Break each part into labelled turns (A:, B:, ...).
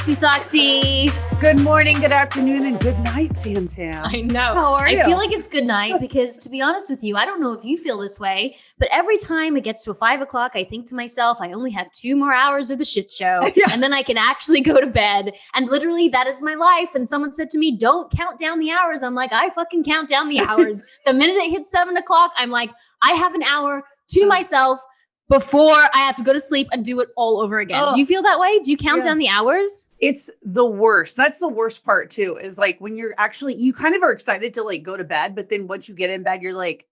A: Roxy Soxy.
B: Good morning, good afternoon, and good night, Tam Tam.
A: I know.
B: How are you?
A: I feel like it's good night because, to be honest with you, I don't know if you feel this way, but every time it gets to 5 o'clock, I think to myself, I only have 2 more hours of the shit show, and then I can actually go to bed. And literally, that is my life. And someone said to me, don't count down the hours. I'm like, I fucking count down the hours. The minute it hits 7 o'clock, I'm like, I have an hour to myself before I have to go to sleep and do it all over again. Do you feel that way? Do you count down the hours?
B: It's the worst. That's the worst part too, is like when you're actually, you kind of are excited to like go to bed, but then once you get in bed, you're like,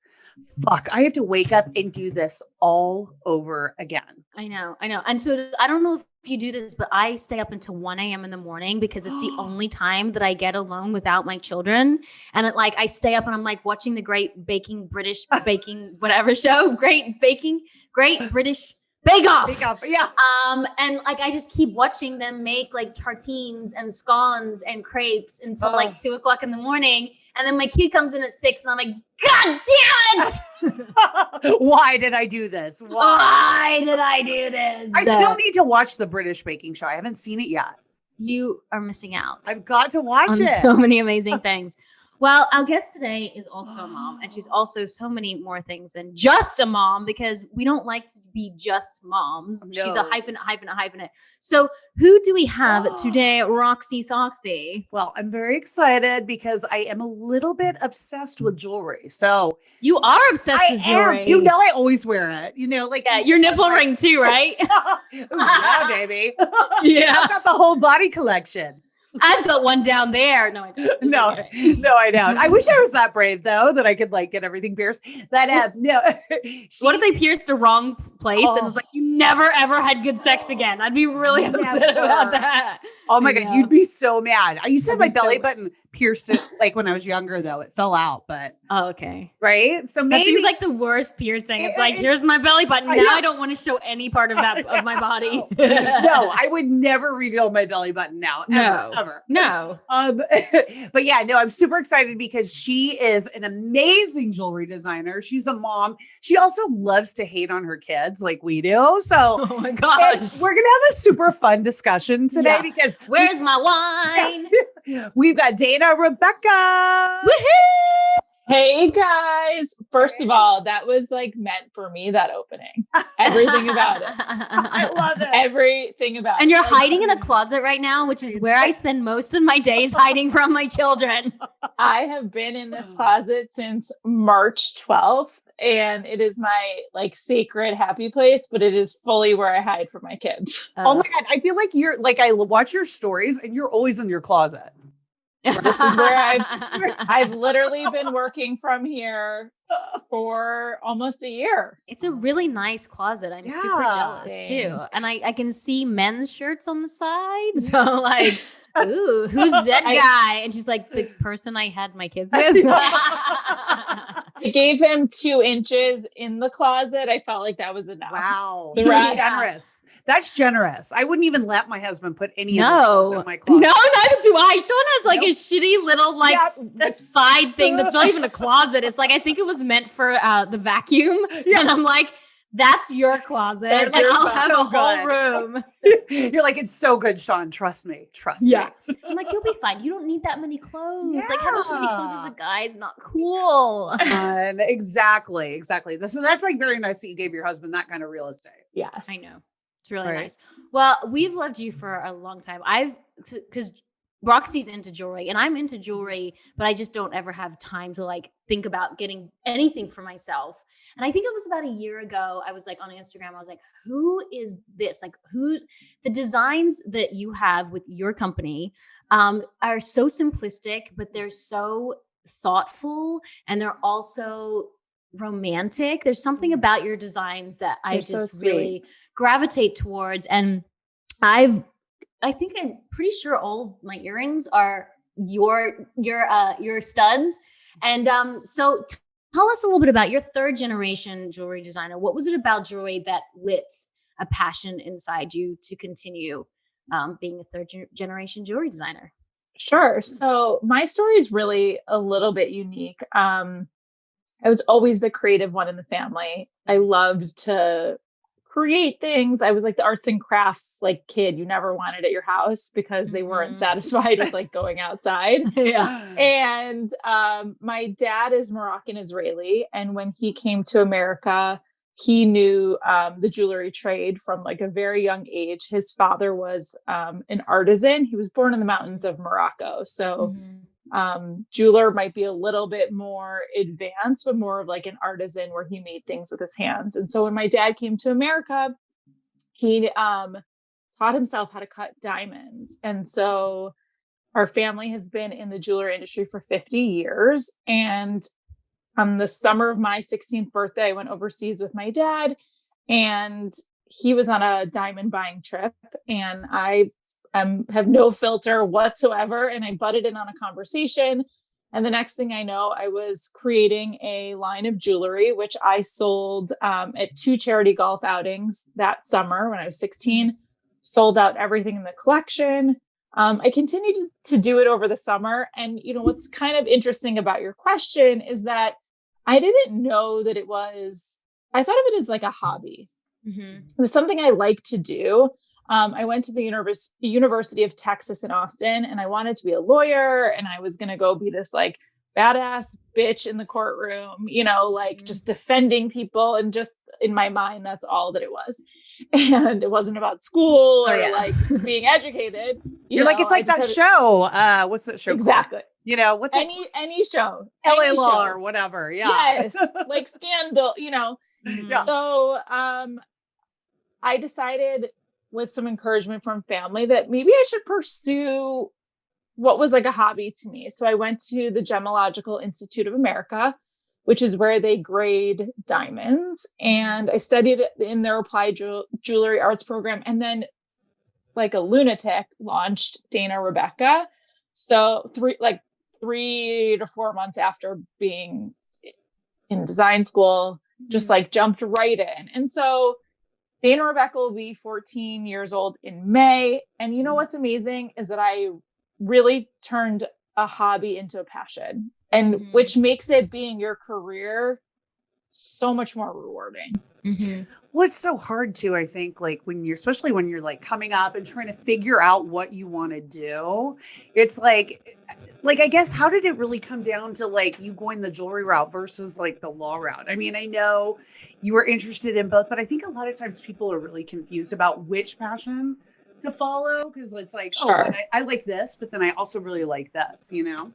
B: fuck, I have to wake up and do this all over again.
A: I know. And so I don't know if you do this, but I stay up until 1 a.m. in the morning because it's the only time that I get alone without my children. And I stay up and I'm like watching the Great British Baking, whatever show, Great British Bake Off.
B: Bake Off, yeah.
A: And like I just keep watching them make like tartines and scones and crepes until like 2 o'clock in the morning. And then my kid comes in at 6 and I'm like, God damn it!
B: Why did I do this?
A: Why did I do this?
B: I still need to watch the British baking show. I haven't seen it yet.
A: You are missing out.
B: I've got to watch
A: on
B: it.
A: So many amazing things. Well, our guest today is also a mom, and she's also so many more things than just a mom because we don't like to be just moms. No. She's a hyphenate. So who do we have today, Roxy Soxy?
B: Well, I'm very excited because I am a little bit obsessed with jewelry. So
A: you are obsessed with jewelry.
B: You know, I always wear it. You know, like
A: your nipple ring too, right?
B: Yeah, baby.
A: Yeah,
B: I've got the whole body collection.
A: I've got one down there. No, I don't.
B: No, I don't. I wish I was that brave though, that I could like get everything pierced. That no.
A: What if they pierced the wrong place and it's like you never ever had good sex again? I'd be really upset about that.
B: Oh my God, you'd be so mad. I used to have my belly button pierced it like when I was younger though. It fell out, but
A: okay.
B: Right? So maybe
A: that seems like the worst piercing. It's like, here's my belly button. Now I don't want to show any part of that of my body.
B: No, I would never reveal my belly button now. Ever.
A: No.
B: But yeah, no, I'm super excited because she is an amazing jewelry designer. She's a mom. She also loves to hate on her kids like we do. So
A: oh my gosh.
B: We're gonna have a super fun discussion today because
A: where's my wine?
B: We've got Dana, Rebecca.
A: Woohoo!
C: Hey guys. First of all, that was like meant for me, that opening. Everything about it.
B: I love it.
C: Everything about it.
A: And you're hiding in a closet right now, which is where I spend most of my days hiding from my children.
C: I have been in this closet since March 12th, and it is my like sacred happy place, but it is fully where I hide from my kids.
B: Oh my God. I feel like you're like, I watch your stories and you're always in your closet.
C: This is where I've literally been working from here for almost a year.
A: It's a really nice closet. I'm super jealous too. And I can see men's shirts on the side. So like, ooh, who's that guy? And she's like, the person I had my kids with.
C: I gave him 2 inches in the closet. I felt like that was enough.
B: Wow.
C: That's
B: generous. That's generous. I wouldn't even let my husband put any of this in my closet.
A: No, neither do I. Sean has like a shitty little like side thing that's not even a closet. It's like, I think it was meant for the vacuum. Yeah. And I'm like, that's your closet.
C: That's
A: like, I'll
C: spot.
A: have a whole room.
B: You're like, it's so good, Sean. Trust me.
A: Yeah. I'm like, you'll be fine. You don't need that many clothes. Yeah. Like having too many clothes as a guy is not cool.
B: Exactly. So that's like very nice that you gave your husband that kind of real estate.
C: Yes.
A: I know. It's really nice. Well, we've loved you for a long time. Because Roxy's into jewelry and I'm into jewelry, but I just don't ever have time to like think about getting anything for myself. And I think it was about a year ago, I was like on Instagram, I was like, who is this? Like who's the designs that you have with your company are so simplistic, but they're so thoughtful and they're also romantic. There's something about your designs that I just really gravitate towards. And I think I'm pretty sure all my earrings are your studs. And so tell us a little bit about your 3rd generation jewelry designer. What was it about jewelry that lit a passion inside you to continue being a 3rd generation jewelry designer?
C: Sure. So my story is really a little bit unique. I was always the creative one in the family. I loved to create things. I was like the arts and crafts like kid you never wanted at your house because they weren't satisfied with like going outside.
A: Yeah.
C: And my dad is Moroccan Israeli. And when he came to America, he knew the jewelry trade from like a very young age. His father was an artisan. He was born in the mountains of Morocco. So jeweler might be a little bit more advanced, but more of like an artisan where he made things with his hands. And so when my dad came to America, he taught himself how to cut diamonds. And so our family has been in the jewelry industry for 50 years. And on the summer of my 16th birthday, I went overseas with my dad, and he was on a diamond buying trip, and I have no filter whatsoever. And I butted in on a conversation. And the next thing I know, I was creating a line of jewelry, which I sold at 2 charity golf outings that summer when I was 16, sold out everything in the collection. I continued to do it over the summer. And, you know, what's kind of interesting about your question is that I didn't know that I thought of it as like a hobby. It was something I like to do. I went to the University of Texas in Austin, and I wanted to be a lawyer, and I was going to go be this like badass bitch in the courtroom, you know, like just defending people. And just in my mind, that's all that it was. And it wasn't about school or like being educated.
B: You're like, it's like that show. What's that show
C: exactly
B: called? You know, what's
C: any show,
B: LA Law or whatever. Yeah.
C: Yes. Like Scandal, you know.
B: Yeah.
C: So I decided with some encouragement from family that maybe I should pursue what was like a hobby to me. So I went to the Gemological Institute of America, which is where they grade diamonds. And I studied in their applied jewelry arts program. And then like a lunatic launched Dana Rebecca. So 3 to 4 months after being in design school, just like jumped right in. And so Dana Rebecca will be 14 years old in May. And you know what's amazing is that I really turned a hobby into a passion, and which makes it being your career so much more rewarding.
B: Well, it's so hard too, I think, like especially when you're like coming up and trying to figure out what you want to do. It's like, I guess, how did it really come down to like you going the jewelry route versus like the law route? I mean, I know you were interested in both, but I think a lot of times people are really confused about which passion to follow, because it's like, oh, I like this, but then I also really like this, you know?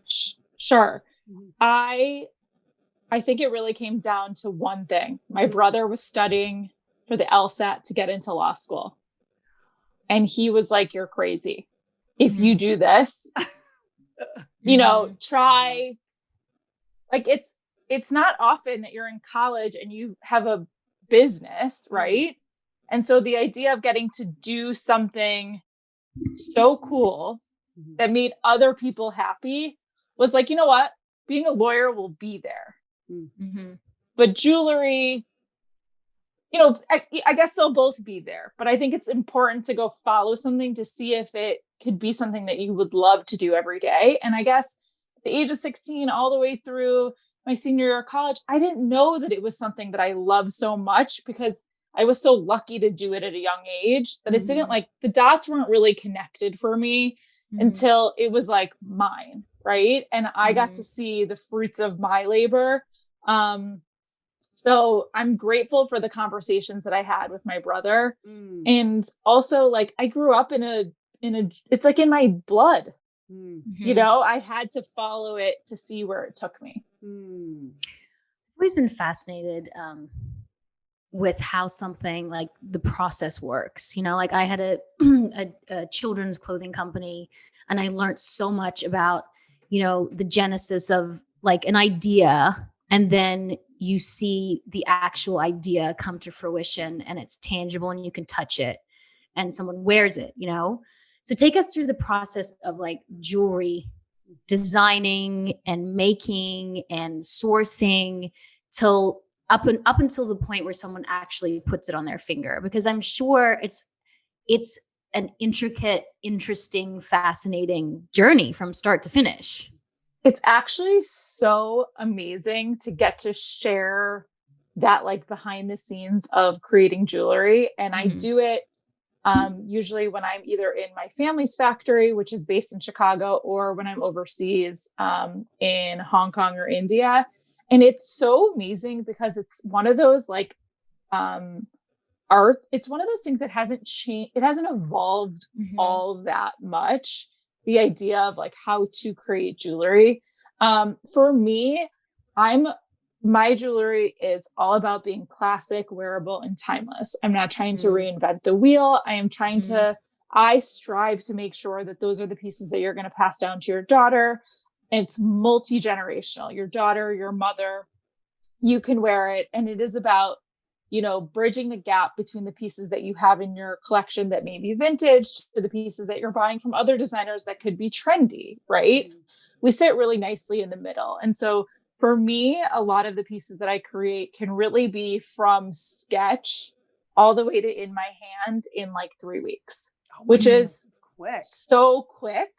C: Sure. I think it really came down to one thing. My brother was studying for the LSAT to get into law school. And he was like, you're crazy. If you do this, you know, try, like, it's not often that you're in college and you have a business, right? And so the idea of getting to do something so cool that made other people happy was like, you know what? Being a lawyer will be there. But jewelry, you know, I guess they'll both be there. But I think it's important to go follow something to see if it could be something that you would love to do every day. And I guess at the age of 16, all the way through my senior year of college, I didn't know that it was something that I loved so much, because I was so lucky to do it at a young age that it didn't, like, the dots weren't really connected for me until it was like mine. Right. And I got to see the fruits of my labor. So I'm grateful for the conversations that I had with my brother. And also, like, I grew up in a, it's like in my blood, you know, I had to follow it to see where it took me.
A: I've always been fascinated with how something like the process works. You know, like I had a children's clothing company, and I learned so much about, you know, the genesis of like an idea, and then you see the actual idea come to fruition, and it's tangible and you can touch it and someone wears it, you know? So take us through the process of like jewelry designing and making and sourcing till up until the point where someone actually puts it on their finger, because I'm sure it's an intricate, interesting, fascinating journey from start to finish.
C: It's actually so amazing to get to share that like behind the scenes of creating jewelry. And I do it usually when I'm either in my family's factory, which is based in Chicago, or when I'm overseas in Hong Kong or India. And it's so amazing because it's one of those like art. It's one of those things that hasn't changed. It hasn't evolved all that much. The idea of like how to create jewelry. For me, my jewelry is all about being classic, wearable, and timeless. I'm not trying to reinvent the wheel. I strive to make sure that those are the pieces that you're going to pass down to your daughter. It's multi-generational. Your daughter, your mother, you can wear it. And it is about, bridging the gap between the pieces that you have in your collection that may be vintage to the pieces that you're buying from other designers that could be trendy, right? We sit really nicely in the middle. And so for me, a lot of the pieces that I create can really be from sketch all the way to in my hand in like 3 weeks, which is
B: quick.
C: So quick.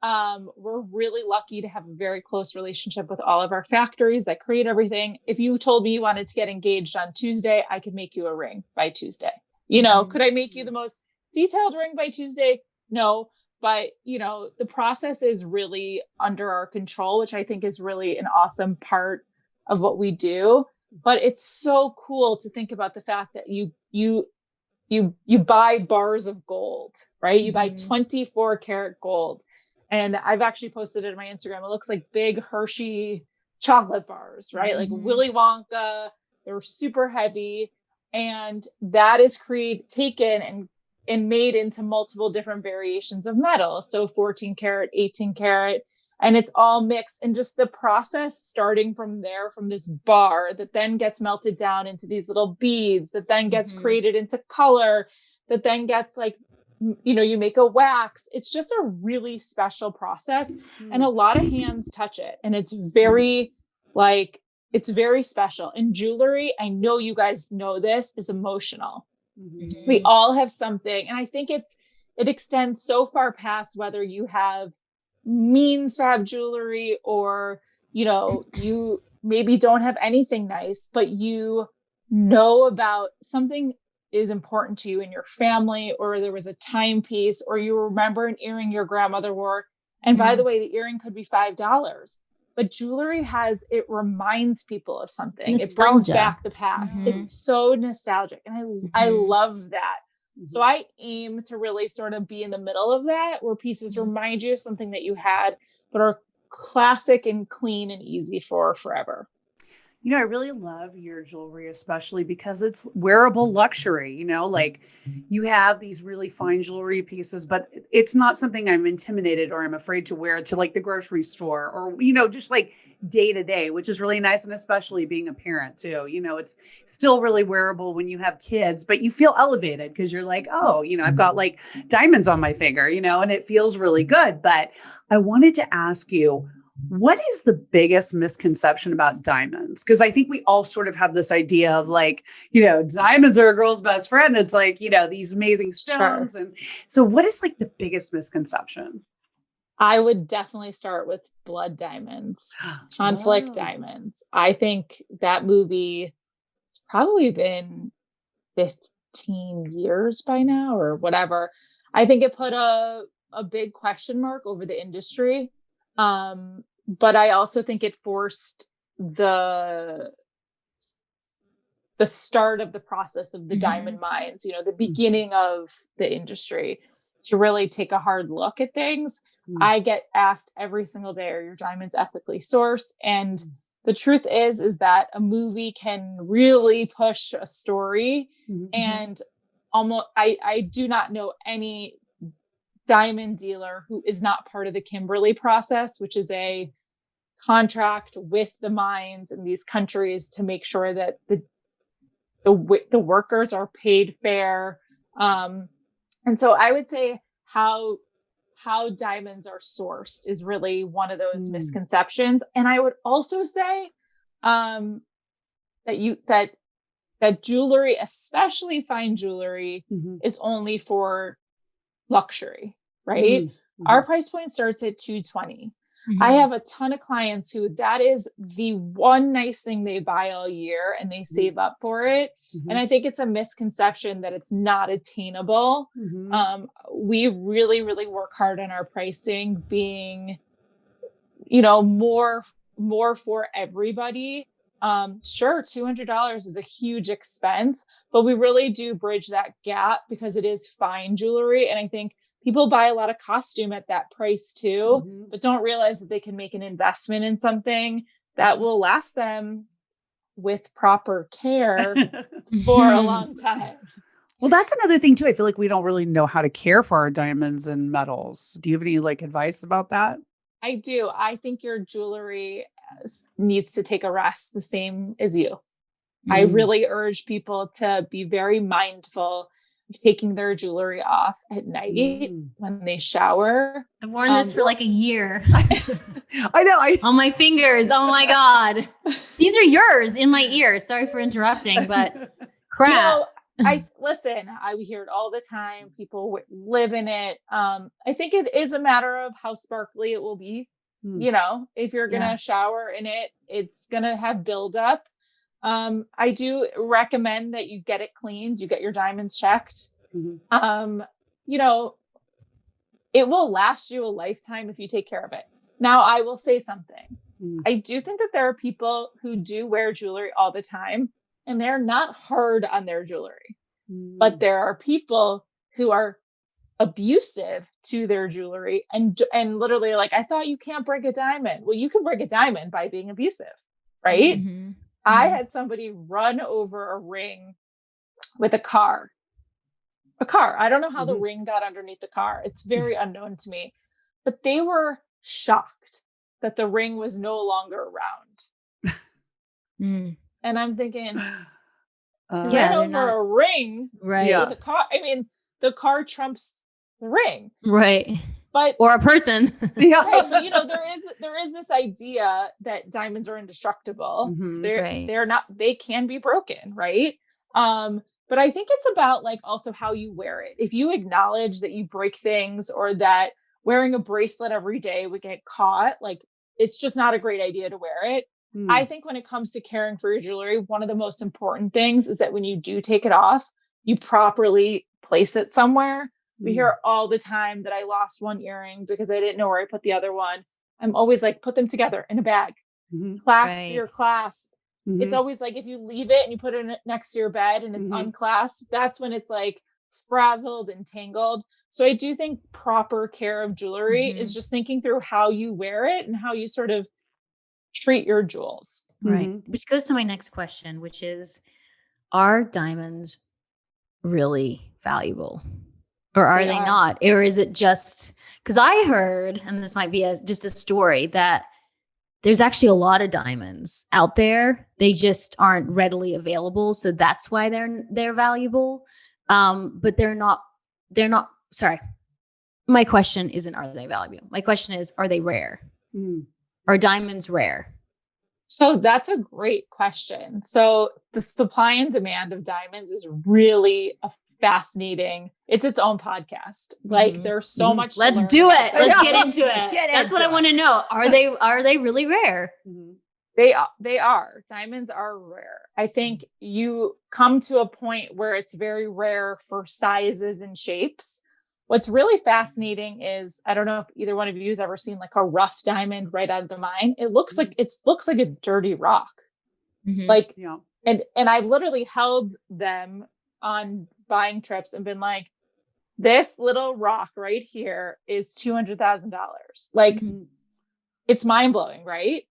C: We're really lucky to have a very close relationship with all of our factories that create everything. If you told me you wanted to get engaged on Tuesday, I could make you a ring by Tuesday. Could I make you the most detailed ring by Tuesday? No. But, the process is really under our control, which I think is really an awesome part of what we do. But it's so cool to think about the fact that you buy bars of gold, right? You buy 24 karat gold. And I've actually posted it on my Instagram. It looks like big Hershey chocolate bars, right? Like Willy Wonka. They're super heavy. And that is taken and made into multiple different variations of metal. So 14 karat, 18 karat, and it's all mixed. And just the process starting from there, from this bar that then gets melted down into these little beads, that then gets created into color, that then gets like, you make a wax. It's just a really special process. And a lot of hands touch it. And it's very it's very special. And jewelry, I know you guys know this, is emotional. We all have something. And I think it extends so far past whether you have means to have jewelry or, you maybe don't have anything nice, but about something is important to you in your family, or there was a timepiece, or you remember an earring your grandmother wore. And by the way, the earring could be $5. But jewelry it reminds people of something. It brings back the past. It's so nostalgic. And I love that. So I aim to really sort of be in the middle of that, where pieces remind you of something that you had, but are classic and clean and easy for forever.
B: I really love your jewelry, especially because it's wearable luxury, like you have these really fine jewelry pieces, but it's not something I'm intimidated or I'm afraid to wear to like the grocery store or, just like day to day, which is really nice. And especially being a parent too, it's still really wearable when you have kids, but you feel elevated because you're like, oh, I've got like diamonds on my finger, and it feels really good. But I wanted to ask you, what is the biggest misconception about diamonds? Because I think we all sort of have this idea of like, diamonds are a girl's best friend. It's like, these amazing stones. Sure. And so what is like the biggest misconception?
C: I would definitely start with blood diamonds, conflict diamonds. I think that movie, it's probably been 15 years by now or whatever. I think it put a big question mark over the industry. But I also think it forced the start of the process of the diamond mines, the beginning of the industry, to really take a hard look at things. I get asked every single day, are your diamonds ethically sourced? And the truth is that a movie can really push a story. And almost, I do not know any diamond dealer who is not part of the Kimberley process, which is a contract with the mines in these countries to make sure that the workers are paid fair. And so I would say how diamonds are sourced is really one of those misconceptions. And I would also say that jewelry, especially fine jewelry, is only for luxury, right? Our price point starts at $220. I have a ton of clients who that is the one nice thing they buy all year and they save up for it. And I think it's a misconception that it's not attainable. We really, really work hard on our pricing being, more for everybody. Sure, $200 is a huge expense, but we really do bridge that gap because it is fine jewelry. And I think people buy a lot of costume at that price too, but don't realize that they can make an investment in something that will last them with proper care for a long time.
B: Well, that's another thing too. I feel like we don't really know how to care for our diamonds and metals. Do you have any advice about that?
C: I do. I think your jewelry needs to take a rest the same as you. I really urge people to be very mindful of taking their jewelry off at night when they shower.
A: I've worn this for like a year.
B: I know.
A: On my fingers. Oh my God. These are yours in my ears. Sorry for interrupting, but crap.
C: I hear it all the time. People live in it. I think it is a matter of how sparkly it will be. If you're going to shower in it, it's going to have buildup. I do recommend that you get it cleaned. You get your diamonds checked. It will last you a lifetime if you take care of it. Now, I will say something. I do think that there are people who do wear jewelry all the time and they're not hard on their jewelry, but there are people who are abusive to their jewelry and literally I thought you can't break a diamond. Well, you can break a diamond by being abusive, right? I had somebody run over a ring with a car. I don't know how the ring got underneath the car. It's very unknown to me, but they were shocked that the ring was no longer around. And I'm thinking, get over a ring with a car. I mean, the car trumps the ring.
A: Right.
C: But
A: or a person.
C: Right, but there is this idea that diamonds are indestructible. They're not, they can be broken, right? But I think it's about also how you wear it. If you acknowledge that you break things or that wearing a bracelet every day would get caught, it's just not a great idea to wear it. I think when it comes to caring for your jewelry, one of the most important things is that when you do take it off, you properly place it somewhere. We hear all the time that I lost one earring because I didn't know where I put the other one. I'm always put them together in a bag, clasp your clasp. It's always if you leave it and you put it next to your bed and it's unclasped, that's when it's frazzled and tangled. So I do think proper care of jewelry is just thinking through how you wear it and how you sort of treat your jewels.
A: Right. Which goes to my next question, which is, are diamonds really valuable? Or are they not? Or is it just because I heard, and this might be just a story, that there's actually a lot of diamonds out there. They just aren't readily available. So that's why they're valuable. But they're not, sorry. My question isn't, are they valuable? My question is, are they rare? Are diamonds rare?
C: So that's a great question. So the supply and demand of diamonds is really a fascinating, it's its own podcast. There's so much.
A: Let's do it. Let's get into it. That's what I want to know. Are they really rare?
C: They are. Diamonds are rare. I think you come to a point where it's very rare for sizes and shapes. What's really fascinating is, I don't know if either one of you has ever seen a rough diamond right out of the mine. It looks like a dirty rock. And I've literally held them on buying trips and been this little rock right here is $200,000. It's mind blowing, right?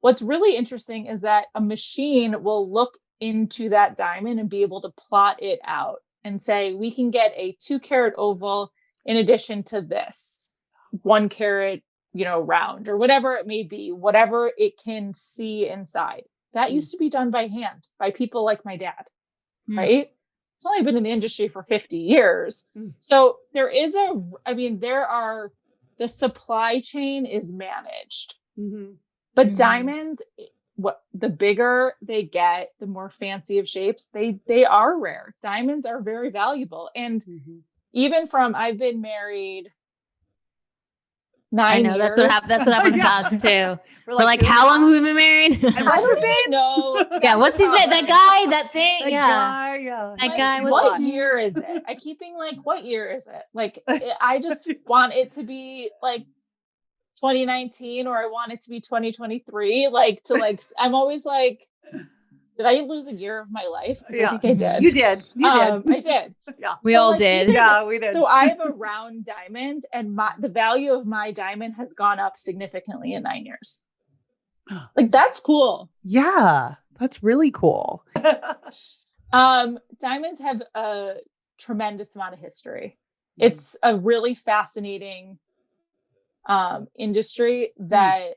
C: What's really interesting is that a machine will look into that diamond and be able to plot it out and say, we can get a 2-carat oval in addition to this 1-carat, round or whatever it may be, whatever it can see inside. That used to be done by hand by people like my dad, right? It's only been in the industry for 50 years. So the supply chain is managed, but diamonds, the bigger they get, the more fancy of shapes, they are rare. Diamonds are very valuable. And even I've been married 9
A: I know
C: years.
A: that's what happened. That's what happened to
B: Yeah.
A: us too. We're
B: We're
A: like,
B: "Who
A: how
B: is
A: long
B: that?"
A: have we been married?
B: And what's his name?
C: No.
A: Yeah, what's his name? That guy, that thing.
B: That
A: Yeah.
B: guy, yeah.
A: That
C: Like,
A: guy was-
C: what year is it? I keep being like, what year is it? Like, I just want it to be like 2019, or I want it to be 2023. Like, to like, I'm always like, did I lose a year of my life? Because I think I did.
B: You did. You did.
C: I did.
B: Yeah.
A: We
C: So,
A: all
C: like,
A: did.
C: even-
B: Yeah, we did.
C: So I have a round diamond, and the value of my diamond has gone up significantly in 9 years. Like, that's cool.
B: Yeah, that's really cool.
C: Diamonds have a tremendous amount of history. It's a really fascinating industry that,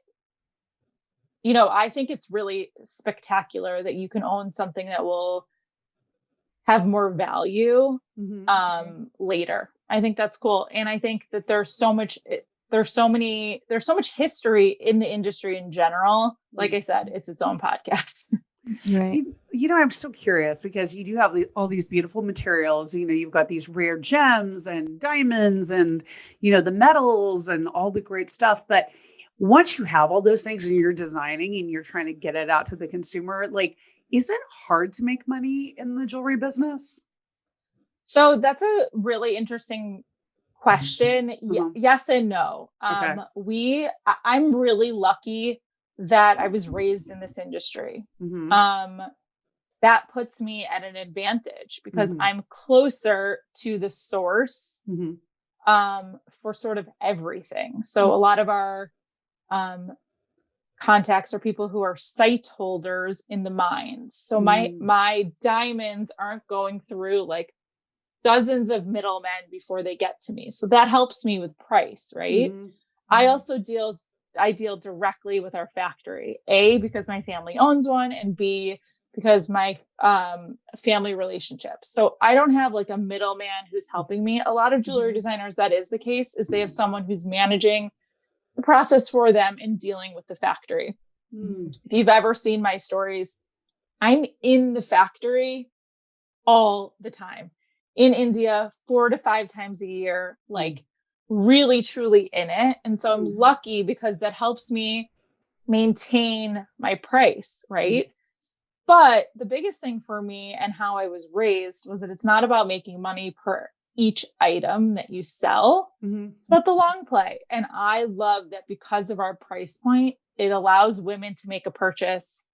C: you know, I think it's really spectacular that you can own something that will have more value later. I think that's cool. And I think that there's so much history in the industry in general. Like I said, it's its own podcast.
A: Right.
B: You know, I'm so curious because you do have all these beautiful materials. You know, you've got these rare gems and diamonds and, you know, the metals and all the great stuff. But once you have all those things and you're designing and you're trying to get it out to the consumer, like, is it hard to make money in the jewelry business?
C: So that's a really interesting question. Yes and no.
B: Okay.
C: I'm really lucky that I was raised in this industry. That puts me at an advantage because I'm closer to the source for sort of everything. So a lot of our contacts are people who are site holders in the mines. So my diamonds aren't going through like dozens of middlemen before they get to me. So that helps me with price, right? I also deal directly with our factory, A, because my family owns one, and B, because my family relationships. So I don't have like a middleman who's helping me. A lot of jewelry designers, that is the case, is they have someone who's managing the process for them and dealing with the factory. If you've ever seen my stories, I'm in the factory all the time. In India 4 to 5 times a year, like really truly in it. And so I'm lucky because that helps me maintain my price, right? But the biggest thing for me and how I was raised was that it's not about making money per each item that you sell. It's about the long play. And I love that because of our price point, it allows women to make a purchase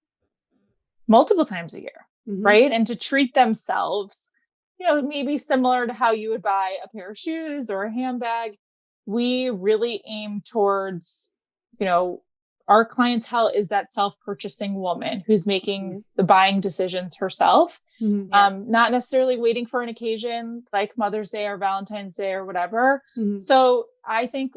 C: multiple times a year, right? And to treat themselves, you know, maybe similar to how you would buy a pair of shoes or a handbag. We really aim towards, you know, our clientele is that self-purchasing woman who's making the buying decisions herself, not necessarily waiting for an occasion like Mother's Day or Valentine's Day or whatever. So I think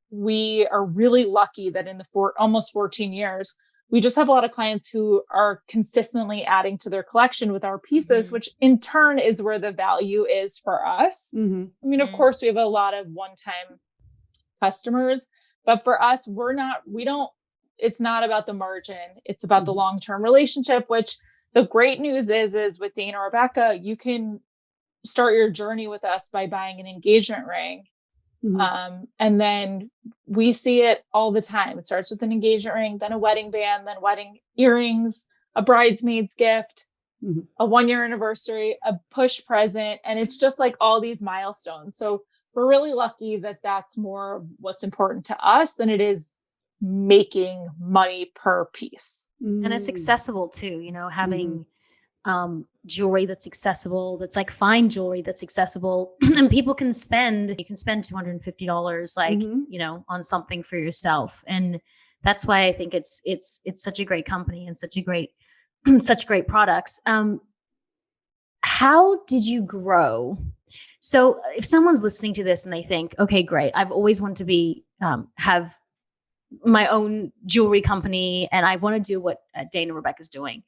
C: we are really lucky that in the almost 14 years, we just have a lot of clients who are consistently adding to their collection with our pieces, which in turn is where the value is for us. I mean, of course, we have a lot of one-time customers, but for us, it's not about the margin. It's about the long-term relationship, which the great news is with Dana or Rebecca, you can start your journey with us by buying an engagement ring. And then we see it all the time. It starts with an engagement ring, then a wedding band, then wedding earrings, a bridesmaid's gift, a 1-year anniversary, a push present. And it's just like all these milestones. So we're really lucky that that's more what's important to us than it is making money per piece.
A: And it's accessible too, you know, having jewelry that's accessible, that's like fine jewelry that's accessible, and you can spend $250 like, you know, on something for yourself. And that's why I think it's such a great company and such great products. How did you grow? So if someone's listening to this and they think, okay, great, I've always wanted to have my own jewelry company and I want to do what Dana Rebecca's doing.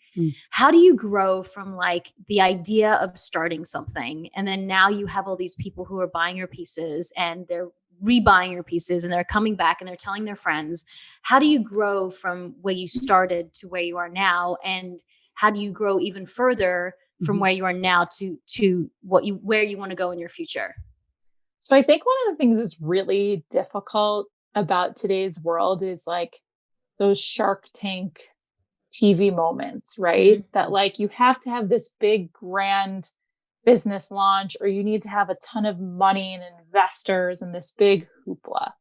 A: How do you grow from like the idea of starting something and then now you have all these people who are buying your pieces and they're rebuying your pieces and they're coming back and they're telling their friends? How do you grow from where you started to where you are now? And how do you grow even further from where you are now to where you want to go in your future?
C: So I think one of the things that's really difficult about today's world is like those Shark Tank TV moments, right?
A: Mhm.
C: That like you have to have this big grand business launch, or you need to have a ton of money and investors and this big hoopla.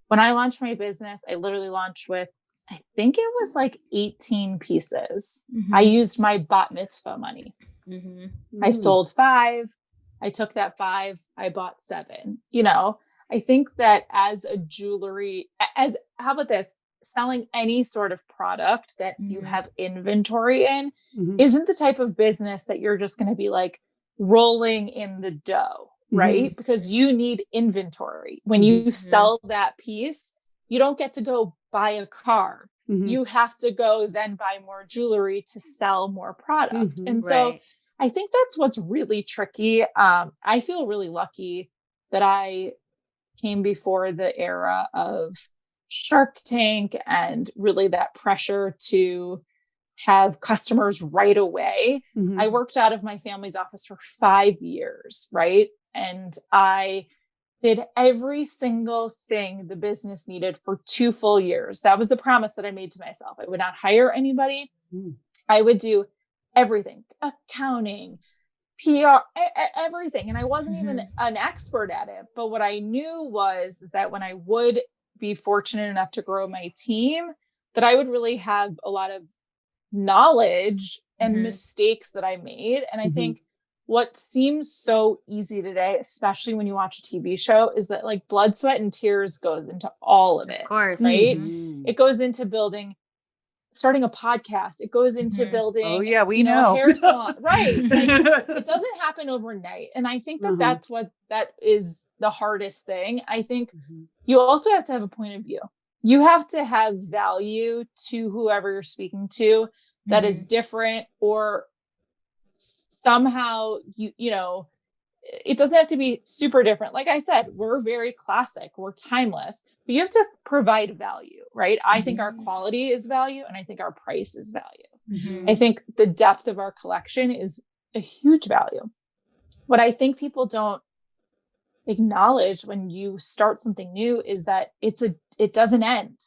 C: When I launched my business, I literally launched with, I think it was like 18 pieces. I
A: Mhm.
C: used my bat mitzvah money.
A: Mhm.
C: I sold 5. I took that 5. I bought 7. You know, I think that as a jewelry, as how about this? Selling any sort of product that you
A: Mhm.
C: have inventory in
B: Mhm.
C: isn't the type of business that you're just going to be like rolling in the dough, right? Because you need inventory. When you
A: Mhm.
C: sell that piece, you don't get to go buy a car.
B: Mhm.
C: You have to go then buy more jewelry to sell more product.
B: Mhm.
C: And so
A: Right.
C: I think that's what's really tricky. I feel really lucky that I came before the era of Shark Tank and really that pressure to have customers right away.
B: Mhm.
C: I worked out of my family's office for 5 years, right? And I did every single thing the business needed for 2 full years. That was the promise that I made to myself. I would not hire anybody.
B: Mm.
C: I would do everything, accounting, PR, everything. And I wasn't even
A: Mhm.
C: an expert at it. But what I knew was is that when I would be fortunate enough to grow my team, that I would really have a lot of knowledge and
A: Mhm.
C: mistakes that I made. And I
B: Mhm.
C: think what seems so easy today, especially when you watch a TV show, is that like blood, sweat, and tears goes into all of
A: Of
C: it,
A: course.
C: right?
A: Mhm.
B: Mhm.
C: It goes into building, starting a podcast. It goes into
A: Mhm.
B: Oh
C: building,
B: yeah, we
C: you know, a
B: know.
C: hair salon, right? Like it doesn't happen overnight. And I think that
B: Mhm.
C: that's what that is the hardest thing. I think
B: Mhm.
C: you also have to have a point of view. You have to have value to whoever you're speaking to that is
A: Mhm.
C: different, or somehow you know, it doesn't have to be super different. Like I said, we're very classic, we're timeless, but you have to provide value, right? I think our
A: Mhm.
C: quality is value, and I think our price is value.
A: Mhm.
C: I think the depth of our collection is a huge value. What I think people don't acknowledge when you start something new is that it doesn't end,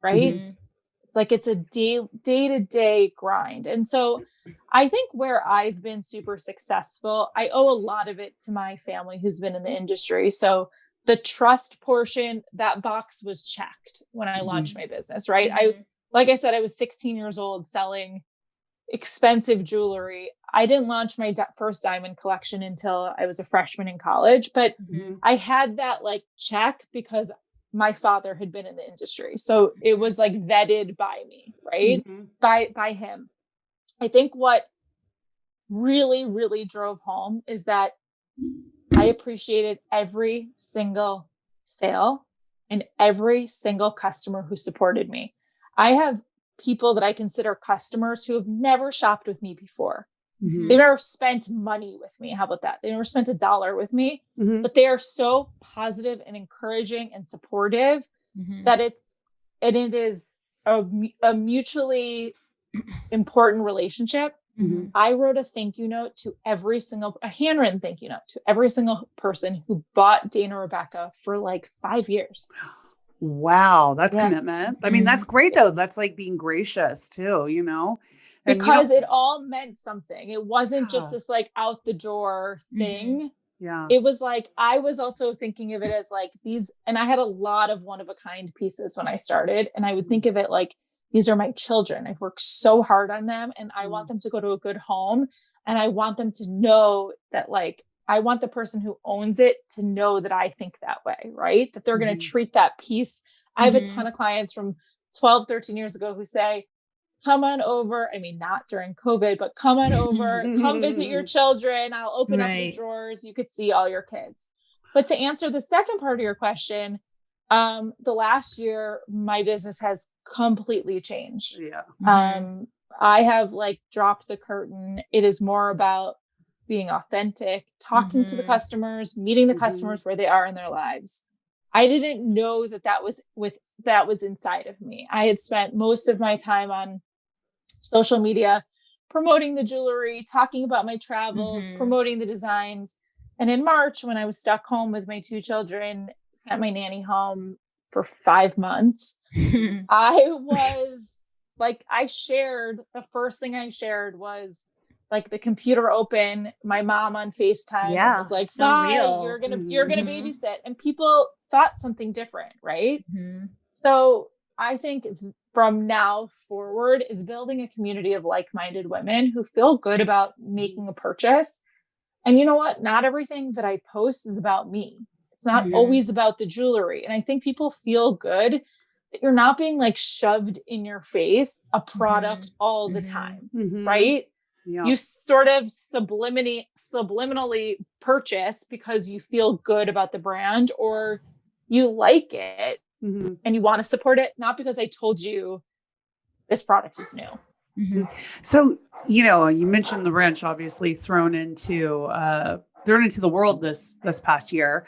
C: right?
B: Mhm.
A: Mhm.
C: It's like it's a day-to-day grind. And so I think where I've been super successful, I owe a lot of it to my family who's been in the industry. So the trust portion, that box was checked when I launched
B: Mhm.
C: my business, right?
A: Mhm.
C: Like I said, I was 16 years old selling expensive jewelry. I didn't launch my first diamond collection until I was a freshman in college, but
A: Mhm.
B: Mhm.
C: I had that like check because my father had been in the industry. So it was like vetted by me, right?
B: Mhm.
C: By him. I think what really, really drove home is that I appreciated every single sale and every single customer who supported me. I have people that I consider customers who have never shopped with me before.
B: Mhm.
C: They've never spent money with me. How about that? They never spent $1 with me,
B: Mhm.
C: but they are so positive and encouraging and supportive
A: Mhm.
C: that it is a mutually important relationship.
A: Mhm.
C: I wrote a thank you note to a handwritten thank you note to every single person who bought Dana Rebecca for like 5 years.
B: Wow, that's
C: Yeah.
B: commitment. I mean, that's great though. That's like being gracious too, you know? And you
C: Because
B: don't
C: it all meant something. It wasn't just
B: yeah.
C: this like out the door
A: Mhm.
C: thing.
B: Yeah.
C: It was like, I was also thinking of it as like these, and I had a lot of one of a kind pieces when I started. And I would think of it like, these are my children. I've worked so hard on them and I want them to go to a good home. And I want them to know that, like, I want the person who owns it to know that I think that way, right? That they're going to
B: Mhm.
C: treat that piece. I have a ton
A: Mhm.
C: of clients from 12, 13 years ago who say, come on over. I mean, not during COVID, but come on over, come visit your children. I'll open up the
A: Right.
C: drawers. You could see all your kids. But to answer the second part of your question, the last year, my business has completely changed.
B: Yeah.
A: Mhm.
C: I have like dropped the curtain. It is more about being authentic, talking to the
A: Mhm.
C: customers, meeting the
B: Mhm.
C: customers where they are in their lives. I didn't know that was inside of me. I had spent most of my time on social media, promoting the jewelry, talking about my travels,
A: Mhm.
C: promoting the designs. And in March, when I was stuck home with my 2 children, sent my nanny home for 5 months. I was like, the first thing I shared was like the computer open, my mom on FaceTime and was like,
A: so
C: bye,
A: real.
C: you're gonna babysit. And people thought something different, right?
A: Mm-hmm.
C: So I think from now forward is building a community of like-minded women who feel good about making a purchase. And you know what? Not everything that I post is about me. It's not always about the jewelry. And I think people feel good that you're not being like shoved in your face a product all the time, right?
B: Yeah.
C: You sort of subliminally purchase because you feel good about the brand or you like it and you want to support it, not because I told you this product is new.
B: So, you know, you mentioned the wrench obviously thrown into the world this past year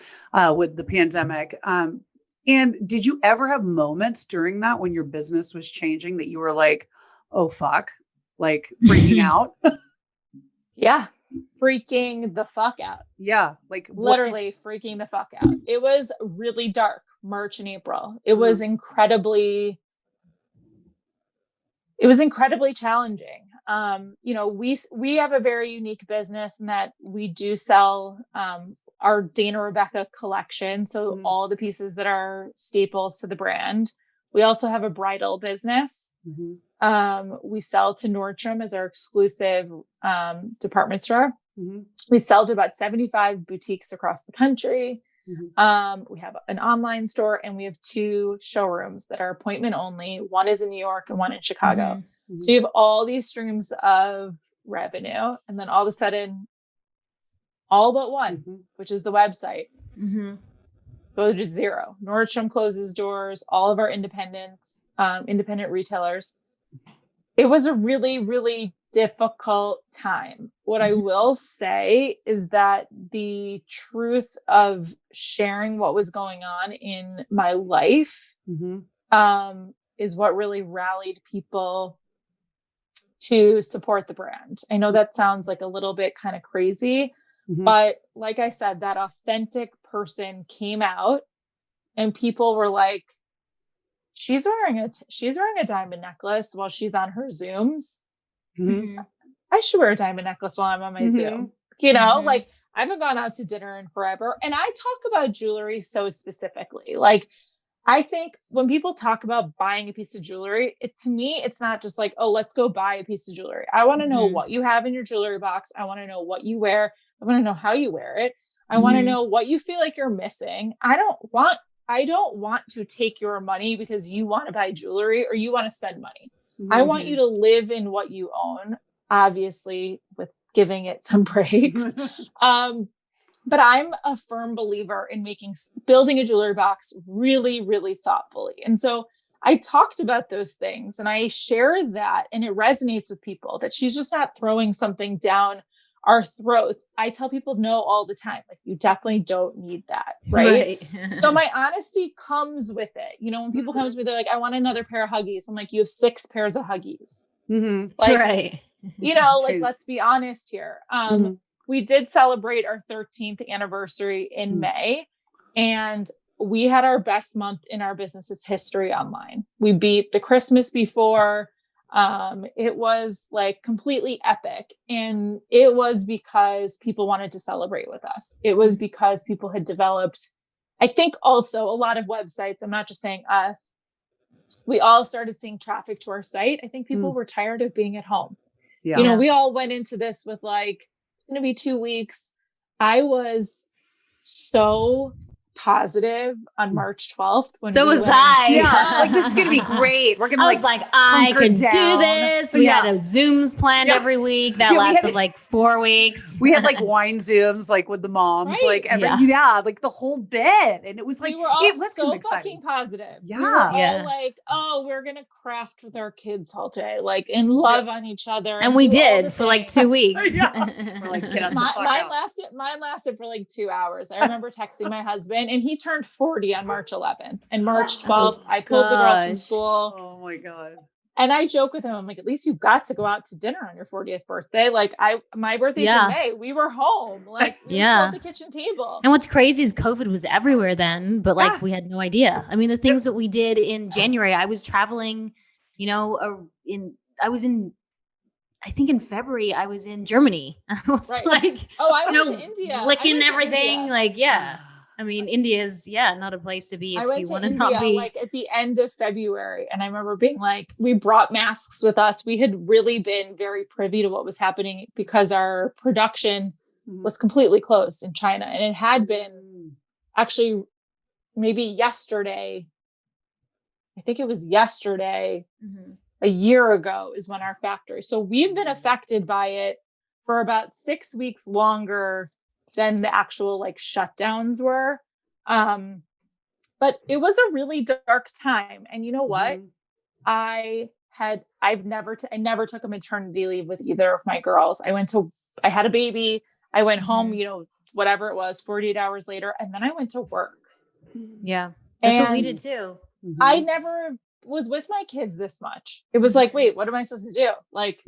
B: with the pandemic. And did you ever have moments during that when your business was changing that you were like, oh, fuck, like freaking out?
C: Yeah. Freaking the fuck out.
B: Yeah. Like
C: literally freaking the fuck out. It was really dark, March and April. It was incredibly challenging. You know, we have a very unique business in that we do sell our Dana Rebecca collection. So all the pieces that are staples to the brand. We also have a bridal business. We sell to Nordstrom as our exclusive department store. We sell to about 75 boutiques across the country. We have an online store and we have 2 showrooms that are appointment only. One is in New York and one in Chicago. So you have all these streams of revenue. And then all of a sudden, all but one, which is the website, go to zero. Nordstrom closes doors, all of our independent retailers. It was a really, really difficult time. What I will say is that the truth of sharing what was going on in my life is what really rallied people to support the brand. I know that sounds like a little bit kind of crazy, but like I said, that authentic person came out and people were like, she's wearing a diamond necklace while she's on her Zooms. I should wear a diamond necklace while I'm on my Zoom. You know, like I haven't gone out to dinner in forever. And I talk about jewelry so specifically. Like, I think when people talk about buying a piece of jewelry, to me, it's not just like, oh, let's go buy a piece of jewelry. I want to know what you have in your jewelry box. I want to know what you wear. I want to know how you wear it. I want to know what you feel like you're missing. I don't want to take your money because you want to buy jewelry or you want to spend money. I want you to live in what you own, obviously with giving it some breaks. But I'm a firm believer in building a jewelry box really, really thoughtfully. And so I talked about those things and I shared that, and it resonates with people that she's just not throwing something down our throats. I tell people no all the time. Like, you definitely don't need that. Right. So my honesty comes with it. You know, when people come to me, they're like, I want another pair of Huggies. I'm like, you have 6 pairs of Huggies. Like, you know, like, let's be honest here. We did celebrate our 13th anniversary in May, and we had our best month in our business's history online. We beat the Christmas before. It was like completely epic. And it was because people wanted to celebrate with us. It was because people had developed, I think also a lot of websites. I'm not just saying us. We all started seeing traffic to our site. I think people were tired of being at home. You know, we all went into this with like, it's going to be 2 weeks. I was so positive on March 12th.
A: So was I.
B: Yeah, like, this is going to be great. We're going to
A: I can do this. We had a Zooms planned every week that lasted like 4 weeks.
B: We had like wine Zooms, like with the moms, like like the whole bit. And it was like,
C: we were all
B: it was
C: so
B: exciting.
C: fucking positive.
B: Yeah.
C: We were all like, oh, we're going to craft with our kids all day, like, and love on each other.
A: And we did for like 2 weeks.
B: We're like, get us the fuck out.
C: Mine lasted for like 2 hours. I remember texting my husband, and he turned 40 on March 11th. And March 12th, I pulled the girls from school.
B: Oh my God.
C: And I joke with him, I'm like, at least you got to go out to dinner on your 40th birthday. Like my birthday's in May. We were home. Like we were still at the kitchen table.
A: And what's crazy is COVID was everywhere then, but like we had no idea. I mean, the things that we did in January, I was traveling, you know, I think in February I was in Germany. I was like,
C: I went to India.
A: Licking everything. Like, I mean, India is, not a place to be if you want to not be.
C: Like at the end of February. And I remember being like, we brought masks with us. We had really been very privy to what was happening because our production was completely closed in China. And it had been actually maybe yesterday. I think it was yesterday, a year ago is when our factory. So we've been affected by it for about 6 weeks longer than the actual like shutdowns were. But it was a really dark time. And you know what? I never took a maternity leave with either of my girls. I had a baby. I went home, you know, whatever it was, 48 hours later. And then I went to work.
A: Yeah. That's what we did too.
C: I never was with my kids this much. It was like, wait, what am I supposed to do? Like,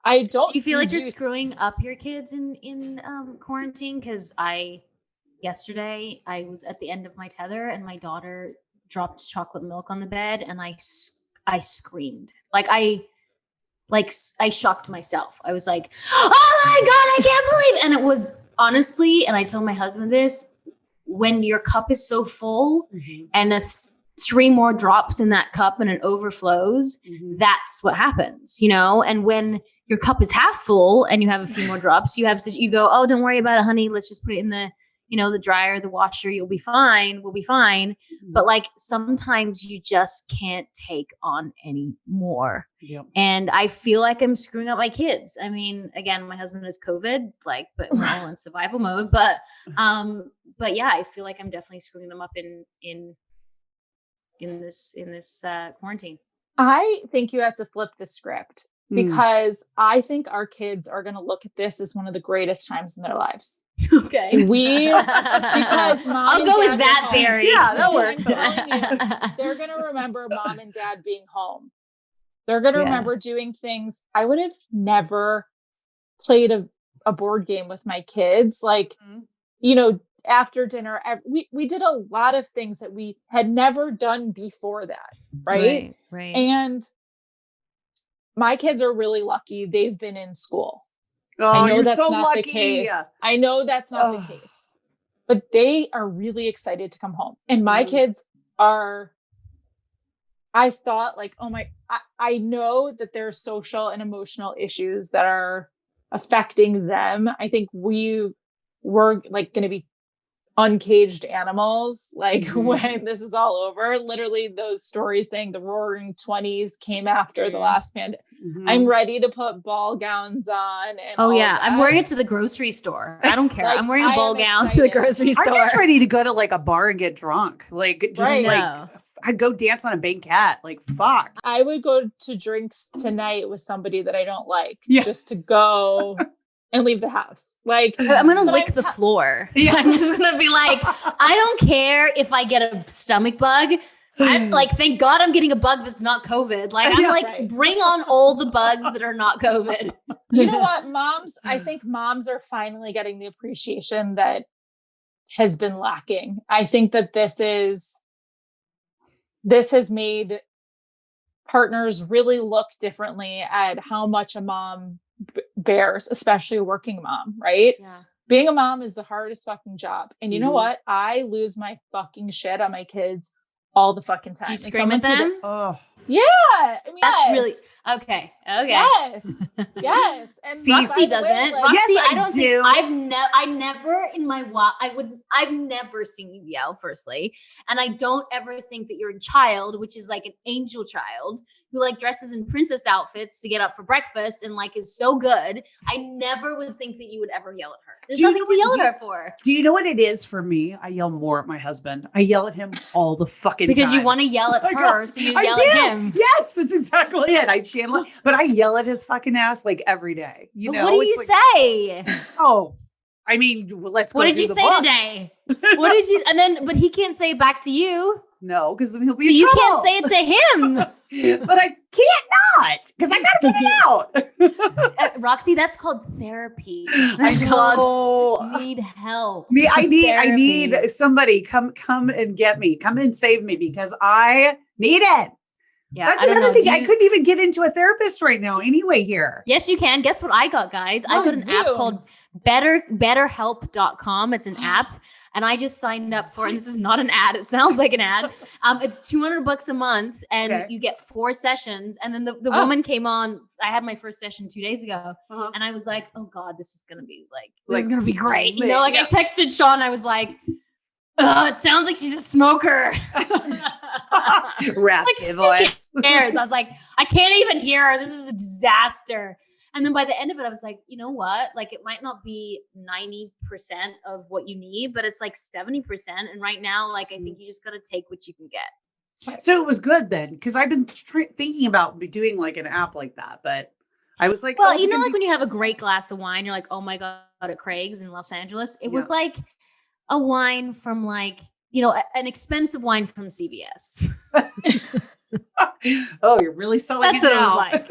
C: I don't.
A: Do you feel like you're screwing up your kids in quarantine? Because yesterday I was at the end of my tether and my daughter dropped chocolate milk on the bed and I screamed. I shocked myself. I was like, oh my God, I can't believe it. And it was honestly, and I told my husband this, when your cup is so full and 3 more drops in that cup and it overflows, that's what happens, you know? And when your cup is half full and you have a few more drops, you go, oh, don't worry about it, honey. Let's just put it in the, you know, the dryer, the washer. You'll be fine. We'll be fine. But like sometimes you just can't take on any more. And I feel like I'm screwing up my kids. I mean, again, my husband has COVID, but we're all in survival mode. But yeah, I feel like I'm definitely screwing them up in this quarantine.
C: I think you have to flip the script. Because I think our kids are going to look at this as one of the greatest times in their lives.
A: Okay.
C: Because
A: I'll go with that theory.
B: Yeah, that works.
C: They're going to remember mom and dad being home. They're going to remember doing things. I would have never played a board game with my kids. Like, you know, after dinner, we did a lot of things that we had never done before that. Right. And my kids are really lucky. They've been in school.
B: Oh,
C: I know that's
B: so
C: not
B: lucky.
C: the case. I know that's not the case. But they are really excited to come home. And my kids are, I thought like, I know that there are social and emotional issues that are affecting them. I think we're like going to be uncaged animals, like when this is all over. Literally those stories saying the roaring 20s came after the last pandemic. I'm ready to put ball gowns on. And
A: I'm wearing it to the grocery store. I don't care. Like, I'm wearing a ball gown to the grocery store.
B: I'm just ready to go to like a bar and get drunk. Like just I'd go dance on a bank cat. Like fuck.
C: I would go to drinks tonight with somebody that I don't like just to go and leave the house. Like
A: I'm going to lick the floor. I'm just going to be like, I don't care if I get a stomach bug. I'm like, thank God I'm getting a bug that's not COVID. Like, I'm bring on all the bugs that are not COVID.
C: You know what? I think moms are finally getting the appreciation that has been lacking. I think that this has made partners really look differently at how much a mom bears, especially a working mom, right?
A: Yeah.
C: Being a mom is the hardest fucking job. And you know what? I lose my fucking shit on my kids all the fucking time.
A: Do you scream at them?
C: Yeah. I mean,
A: that's really okay.
C: Yes. Yes. And
A: Roxy doesn't. Roxy,
B: yes,
A: I don't
B: do.
A: I never in my I've never seen you yell, firstly. And I don't ever think that your child, which is like an angel child, who like dresses in princess outfits to get up for breakfast and like is so good. I never would think that you would ever yell at her. There's nothing to yell at her for.
B: Do you know what it is for me? I yell more at my husband. I yell at him all the fucking time.
A: Because you want to yell at her, so you yell at him.
B: Yes, that's exactly it. I channel it, but I yell at his fucking ass like every day. You know,
A: what do you say?
B: Oh, I mean, let's go.
A: What did you say today? What did you? And then, but he can't say it back to you.
B: No, because he'll be.
A: So you can't say it to him.
B: But can't not, because I gotta get it out.
A: Roxy, that's called therapy.
B: I
A: That's called
B: know.
A: need help.
B: I
A: Therapy.
B: need somebody come and get me, come and save me, because I need it.
A: Yeah,
B: That's
A: I don't
B: another
A: know.
B: thing. I couldn't even get into a therapist right now anyway here.
A: Yes, you can. Guess what I got, guys? I got an app called betterhelp.com. It's an app. And I just signed up for, and this is not an ad. It sounds like an ad. It's $200 a month, and you get 4 sessions. And then the woman came on. I had my first session 2 days ago, and I was like, "Oh God, this is gonna be this is gonna be great." You know, I texted Sean. I was like, "Oh, it sounds like she's a smoker."
B: Raspy voice.
A: Who cares? I was like, I can't even hear her. This is a disaster. And then by the end of it, I was like, you know what? Like, it might not be 90% of what you need, but it's like 70%. And right now, like, I think you just got to take what you can get.
B: So it was good then, because I've been thinking about doing like an app like that, but I was like,
A: well, you know, like when you have a great glass of wine, you're like, oh my God, at Craig's in Los Angeles. It was like a wine from like, you know, an expensive wine from CVS.
B: Oh, you're really selling
A: That's
B: it
A: what
B: now.
A: it was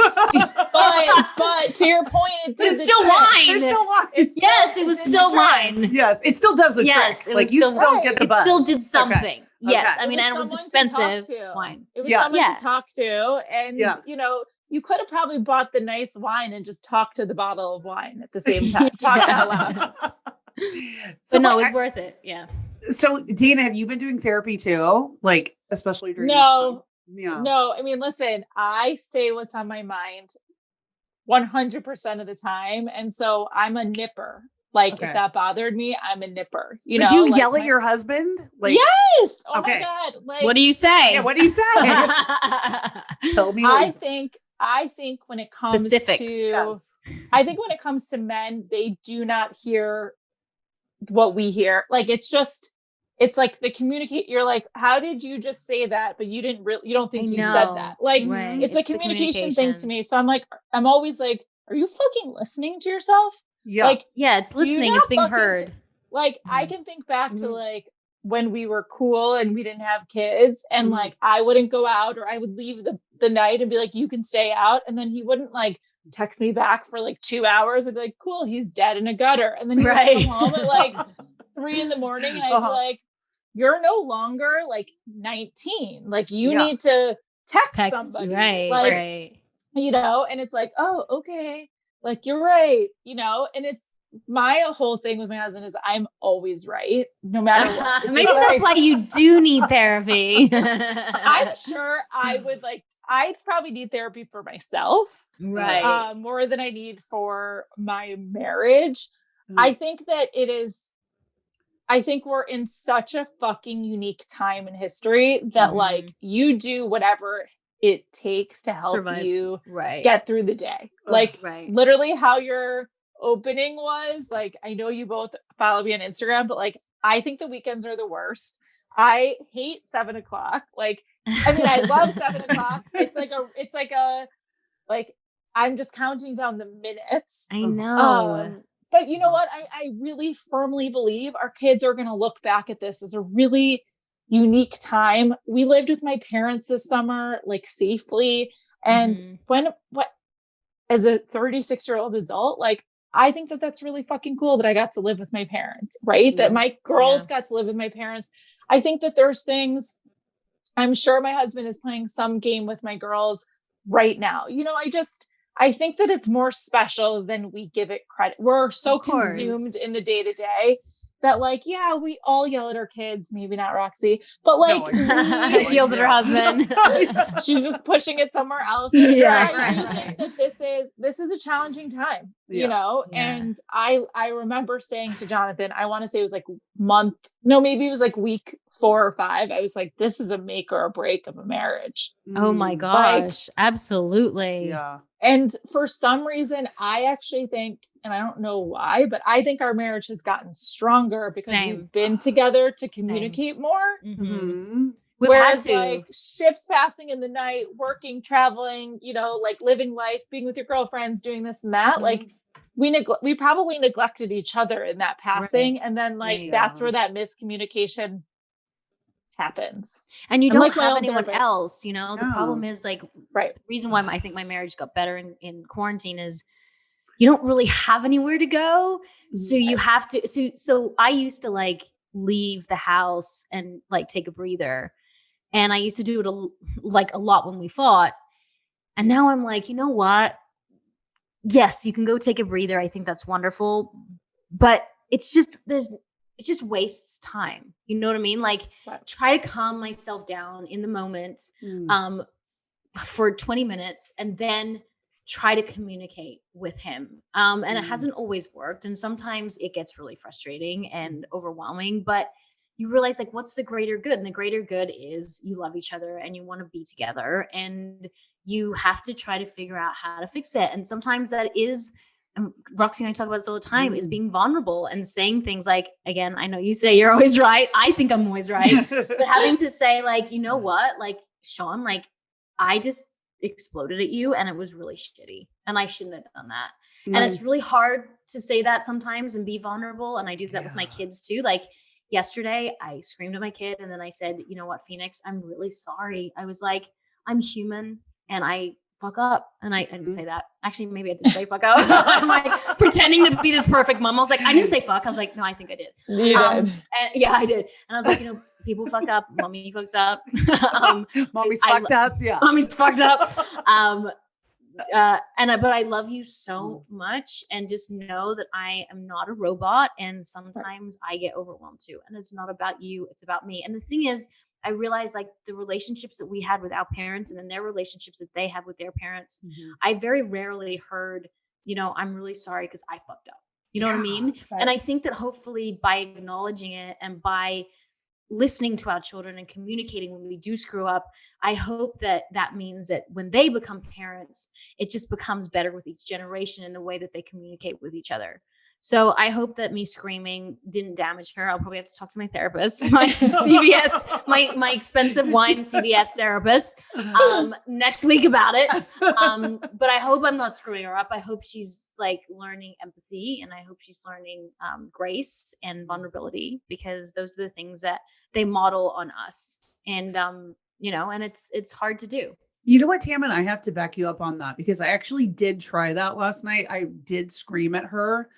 A: like.
C: but to your point,
A: it's still wine.
B: It's still wine.
A: Yes, it was still wine.
B: Yes, it still does the trick.
A: Yes, it was
B: like you still get the buzz.
A: It still did something.
B: Okay.
A: Yes,
B: Okay.
A: I mean, and it was expensive wine.
C: It was someone to talk to, and you know, you could have probably bought the nice wine and just talked to the bottle of wine at the same time. Talk out loud.
A: So no, it was worth it. Yeah.
B: So Dana, have you been doing therapy too? Like, especially during this time?
C: No, I mean, listen, I say what's on my mind 100% of the time. And so I'm a nipper. Like, if that bothered me, I'm a nipper. You
B: Would
C: know,
B: you yell at your husband? Like,
C: yes. Oh my God. Like,
A: what do you say?
B: Yeah, what do you say? Tell me.
C: I think when it comes
A: specifics.
C: I think when it comes to men, they do not hear what we hear. Like, it's like the communicate. You're like, how did you just say that? But you didn't really, you don't think you said that. Like, it's a communication thing to me. So I'm always like, are you fucking listening to yourself?
B: Yeah.
C: Like,
A: yeah, it's listening. It's being heard.
C: Like, I can think back to like when we were cool and we didn't have kids, and like, I wouldn't go out, or I would leave the night and be like, you can stay out. And then he wouldn't like text me back for like 2 hours. I'd be like, cool, he's dead in a gutter. And then he would come home at like 3 a.m. and I'd be like, you're no longer like 19. Like, you need to text somebody.
A: Right.
C: You know, and it's like, oh, okay. Like, you're right. You know, and it's my whole thing with my husband is I'm always right, no matter what.
A: Maybe that's why you do need therapy.
C: I'm sure I'd probably need therapy for myself.
A: Right.
C: More than I need for my marriage. I think that I think we're in such a fucking unique time in history that like you do whatever it takes to help you get through the day. Like literally how your opening was, like, I know you both follow me on Instagram, but like, I think the weekends are the worst. I hate 7 o'clock. Like, I mean, I love 7 o'clock. It's like, I'm just counting down the minutes.
A: I know.
C: But you know what? I really firmly believe our kids are going to look back at this as a really unique time. We lived with my parents this summer, like, safely. And as a 36-year-old adult, like, I think that that's really fucking cool that I got to live with my parents, right? That my girls got to live with my parents. I think that there's things, I'm sure my husband is playing some game with my girls right now. You know, I think that it's more special than we give it credit. We're so consumed in the day to day that, like, yeah, we all yell at our kids, maybe not Roxy, but like
A: she yells at her husband.
C: She's just pushing it somewhere else. I do think that this is a challenging time, you know? And I remember saying to Jonathan, I want to say it was like maybe it was like week 4 or 5. I was like, this is a make or a break of a marriage.
A: Oh my gosh. Absolutely.
B: Yeah.
C: And for some reason, I actually think, and I don't know why, but I think our marriage has gotten stronger because we've been together to communicate more. Whereas like ships passing in the night, working, traveling, you know, like living life, being with your girlfriends, doing this and that, like we probably neglected each other in that passing. And then like, that's where that miscommunication happens.
A: And you
C: And
A: don't
C: like my
A: have
C: own
A: anyone
C: therapist.
A: else, you know. The
B: No.
A: problem is like
C: Right.
A: the reason why I think my marriage got better in quarantine is you don't really have anywhere to go. So you have to so I used to like leave the house and like take a breather. And I used to do it a lot when we fought. And now I'm like, you know what? Yes, you can go take a breather. I think that's wonderful. But it just wastes time. You know what I mean? Like
C: Right.
A: try to calm myself down in the moment for 20 minutes and then try to communicate with him. And it hasn't always worked. And sometimes it gets really frustrating and overwhelming, but you realize like, what's the greater good? And the greater good is you love each other and you want to be together and you have to try to figure out how to fix it. And sometimes that is, and Roxy and I talk about this all the time, is being vulnerable and saying things like, again, I know you say you're always right. I think I'm always right. But having to say like, you know what, like Sean, like I just exploded at you and it was really shitty and I shouldn't have done that. And it's really hard to say that sometimes and be vulnerable. And I do that with my kids too. Like yesterday I screamed at my kid and then I said, you know what, Phoenix, I'm really sorry. I was like, I'm human and I fuck up. And I didn't say that. Actually, maybe I did say fuck up. I'm like pretending to be this perfect mom. I was like, I didn't say fuck. I was like, no, I think I did.
C: You did.
A: And yeah, I did. And I was like, you know, people fuck up. Mommy fucks up.
B: Mommy's fucked up. Yeah.
A: Mommy's fucked up. But I love you so much and just know that I am not a robot and sometimes I get overwhelmed too. And it's not about you, it's about me. And the thing is, I realized like the relationships that we had with our parents and then their relationships that they have with their parents, I very rarely heard, you know, I'm really sorry because I fucked up. You know what I mean?
C: Right.
A: And I think that hopefully by acknowledging it and by listening to our children and communicating when we do screw up, I hope that that means that when they become parents, it just becomes better with each generation in the way that they communicate with each other. So I hope that me screaming didn't damage her. I'll probably have to talk to my therapist, my CVS, my expensive wine CVS therapist next week about it. But I hope I'm not screwing her up. I hope she's like learning empathy and I hope she's learning grace and vulnerability because those are the things that they model on us. And, you know, and it's hard to do.
B: You know what, Tam, and I have to back you up on that because I actually did try that last night. I did scream at her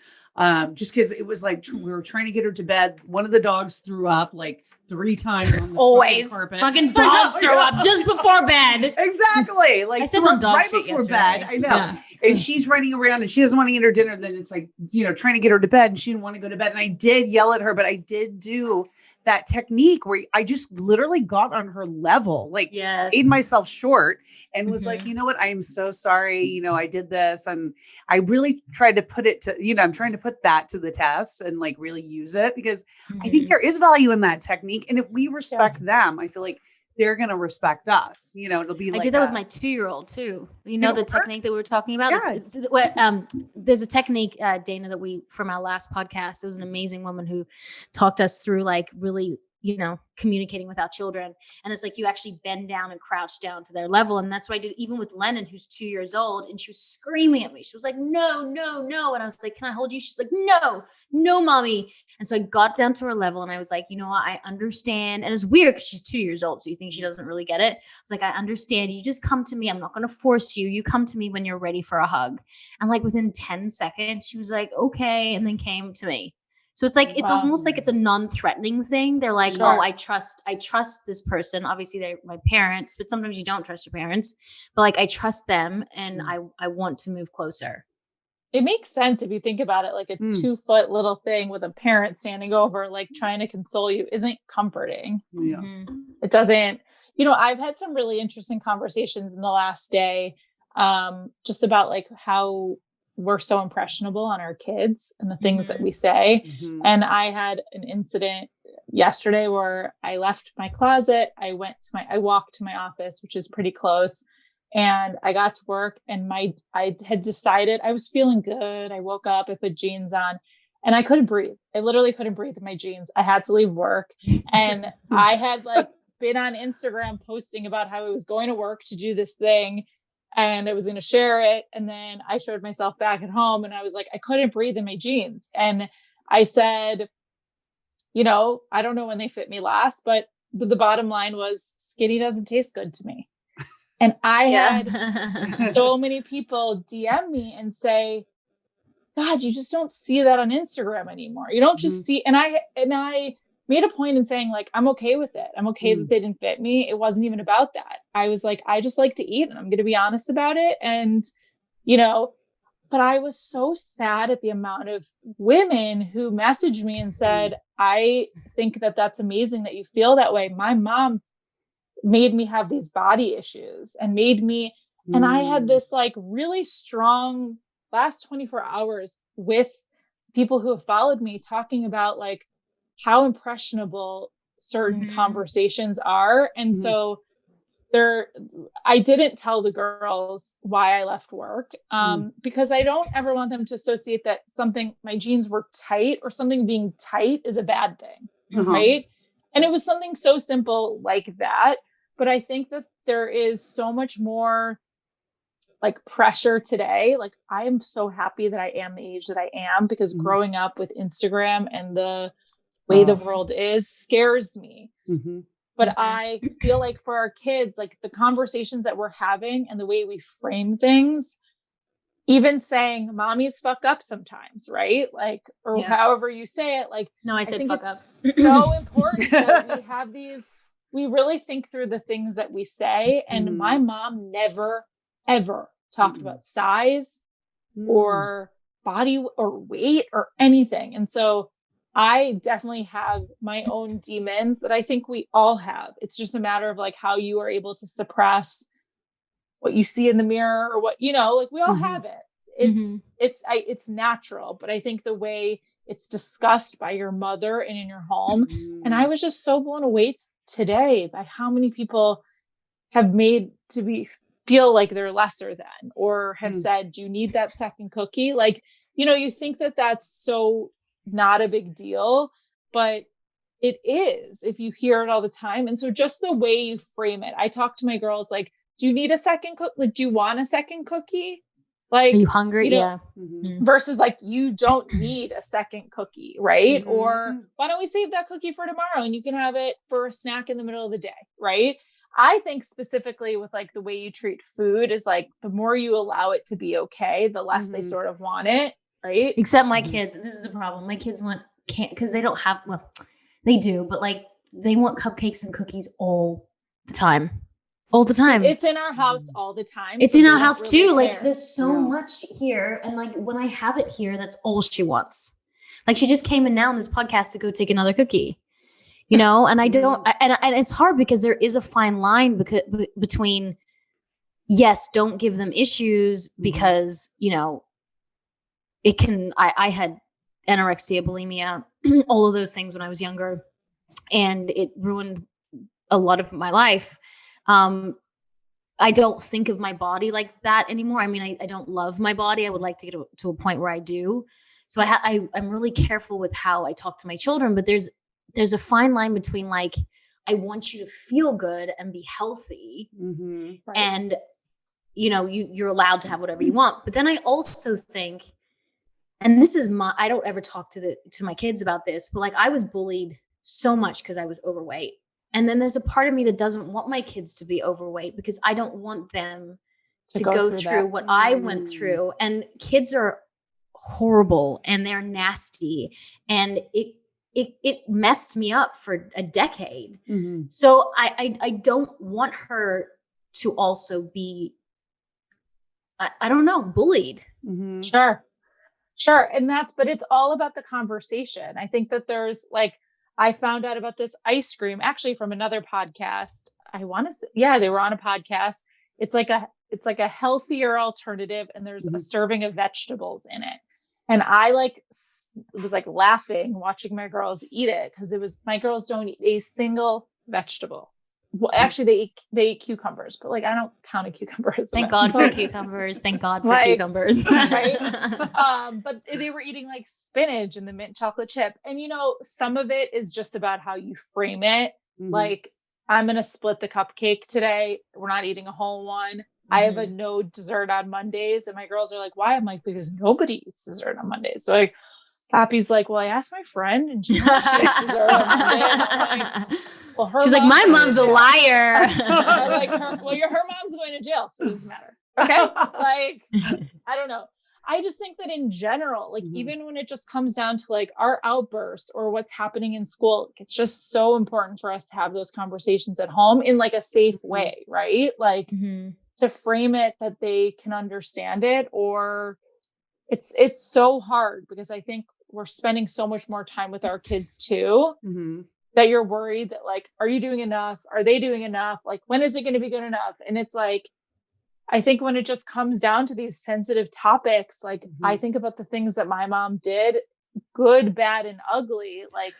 B: just because it was like we were trying to get her to bed. One of the dogs threw up like 3 times on the
A: always
B: carpet.
A: Fucking dogs throw up just before bed.
B: Exactly. Like
A: I said on dog
B: right
A: shit
B: before
A: yesterday.
B: bed. I know. Yeah. And she's running around and she doesn't want to eat her dinner. Then it's like, you know, trying to get her to bed and she didn't want to go to bed. And I did yell at her, but I did do that technique where I just literally got on her level, like made myself short and was like, you know what? I am so sorry. You know, I did this. And I really tried to put it to, you know, I'm trying to put that to the test and like really use it because I think there is value in that technique. And if we respect them, I feel like they're going to respect us. You know, it'll be like
A: I did that with my 2-year-old too. You know, the technique that we were talking about.
B: Yeah.
A: There's a technique, Dana, that we, from our last podcast, there was an amazing woman who talked us through like really, you know, communicating with our children. And it's like, you actually bend down and crouch down to their level. And that's what I did even with Lennon, who's 2 years old. And she was screaming at me. She was like, no, no, no. And I was like, can I hold you? She's like, no, no, mommy. And so I got down to her level and I was like, you know what? I understand. And it's weird because she's 2 years old. So you think she doesn't really get it. I was like, I understand. You just come to me. I'm not going to force you. You come to me when you're ready for a hug. And like within 10 seconds, she was like, okay. And then came to me. So it's like, it's almost like it's a non-threatening thing. They're like, oh, I trust this person. Obviously they're my parents, but sometimes you don't trust your parents, but like, I trust them and I want to move closer.
C: It makes sense if you think about it, like a 2-foot little thing with a parent standing over, like trying to console you isn't comforting.
B: Yeah.
C: It doesn't, you know, I've had some really interesting conversations in the last day, just about like how we're so impressionable on our kids and the things that we say. And I had an incident yesterday where I left my closet. I walked to my office, which is pretty close. And I got to work and I had decided I was feeling good. I woke up, I put jeans on and I couldn't breathe. I literally couldn't breathe in my jeans. I had to leave work. And I had like been on Instagram posting about how I was going to work to do this thing. And I was going to share it. And then I showed myself back at home and I was like, I couldn't breathe in my jeans. And I said, you know, I don't know when they fit me last, but the bottom line was skinny doesn't taste good to me. And I had so many people DM me and say, God, you just don't see that on Instagram anymore. You don't just see, and I made a point in saying, like, I'm okay with it. I'm okay that they didn't fit me. It wasn't even about that. I was like, I just like to eat, and I'm going to be honest about it. And, you know, but I was so sad at the amount of women who messaged me and said, I think that that's amazing that you feel that way. My mom made me have these body issues and made me, and I had this like really strong last 24 hours with people who have followed me talking about like how impressionable certain conversations are. And so I didn't tell the girls why I left work, because I don't ever want them to associate that my jeans were tight or something being tight is a bad thing. Right. And it was something so simple like that. But I think that there is so much more like pressure today. Like, I am so happy that I am the age that I am, because growing up with Instagram and the way the world is scares me. But I feel like for our kids, like the conversations that we're having and the way we frame things, even saying mommies fuck up sometimes, right? Like, or however you say it, like,
A: no, I said fuck up.
C: So important that we have we really think through the things that we say. And my mom never, ever talked about size or body or weight or anything. And so I definitely have my own demons that I think we all have. It's just a matter of like how you are able to suppress what you see in the mirror or what, you know, like we all have it. It's natural, but I think the way it's discussed by your mother and in your home. And I was just so blown away today by how many people have made to feel like they're lesser than, or have said, do you need that second cookie? Like, you know, you think that that's so not a big deal, but it is if you hear it all the time. And so just the way you frame it, I talk to my girls, like, do you need a second cook? Like, do you want a second cookie? Like,
A: are you hungry?
C: You know, versus like, you don't need a second cookie, right? Or why don't we save that cookie for tomorrow and you can have it for a snack in the middle of the day, right? I think specifically with like the way you treat food is like, the more you allow it to be okay, the less they sort of want it, right?
A: Except my kids. This is the problem. My kids can't, because they don't have, well, they do, but like they want cupcakes and cookies all the time. All the time.
C: It's in our house all the time.
A: It's in our house really too. Like, there's so much here. And like, when I have it here, that's all she wants. Like, she just came in now on this podcast to go take another cookie, you know? And I don't, and it's hard because there is a fine line between, yes, don't give them issues because, you know, it can, I had anorexia, bulimia, all of those things when I was younger, and it ruined a lot of my life. I don't think of my body like that anymore. I mean, I don't love my body. I would like to get to a point where I do. So I'm really careful with how I talk to my children, but there's a fine line between like, I want you to feel good and be healthy. Right. And, you know, you're allowed to have whatever you want. But then I also think, and this is I don't ever talk to my kids about this, but like, I was bullied so much because I was overweight. And then there's a part of me that doesn't want my kids to be overweight because I don't want them to go through what I went through. And kids are horrible and they're nasty. And it messed me up for a decade. So I don't want her to also be, I don't know, bullied.
C: Sure. But it's all about the conversation. I think that there's like, I found out about this ice cream actually from another podcast. I want to say, they were on a podcast. It's like a healthier alternative, and there's a serving of vegetables in it. And I was like laughing watching my girls eat it because my girls don't eat a single vegetable. Well, actually, they eat cucumbers, but like I don't count a cucumber as a
A: Thank
C: vegetable.
A: God for cucumbers. Thank God for cucumbers.
C: Right? But they were eating like spinach and the mint chocolate chip. And, you know, some of it is just about how you frame it. Like, I'm going to split the cupcake today. We're not eating a whole one. I have a no dessert on Mondays. And my girls are like, why? I'm like, because nobody eats dessert on Mondays. So like, Poppy's like, well, I asked my friend and she said she deserved it. Well,
A: she's like, my mom's a liar.
C: I'm like, her mom's going to jail, so it doesn't matter. Okay. Like, I don't know. I just think that in general, like, even when it just comes down to like our outbursts or what's happening in school, it's just so important for us to have those conversations at home in like a safe way, right? Like to frame it that they can understand it, or it's so hard because I think we're spending so much more time with our kids too, that you're worried that like, are you doing enough? Are they doing enough? Like, when is it going to be good enough? And it's like, I think when it just comes down to these sensitive topics, like I think about the things that my mom did, good, bad, and ugly, like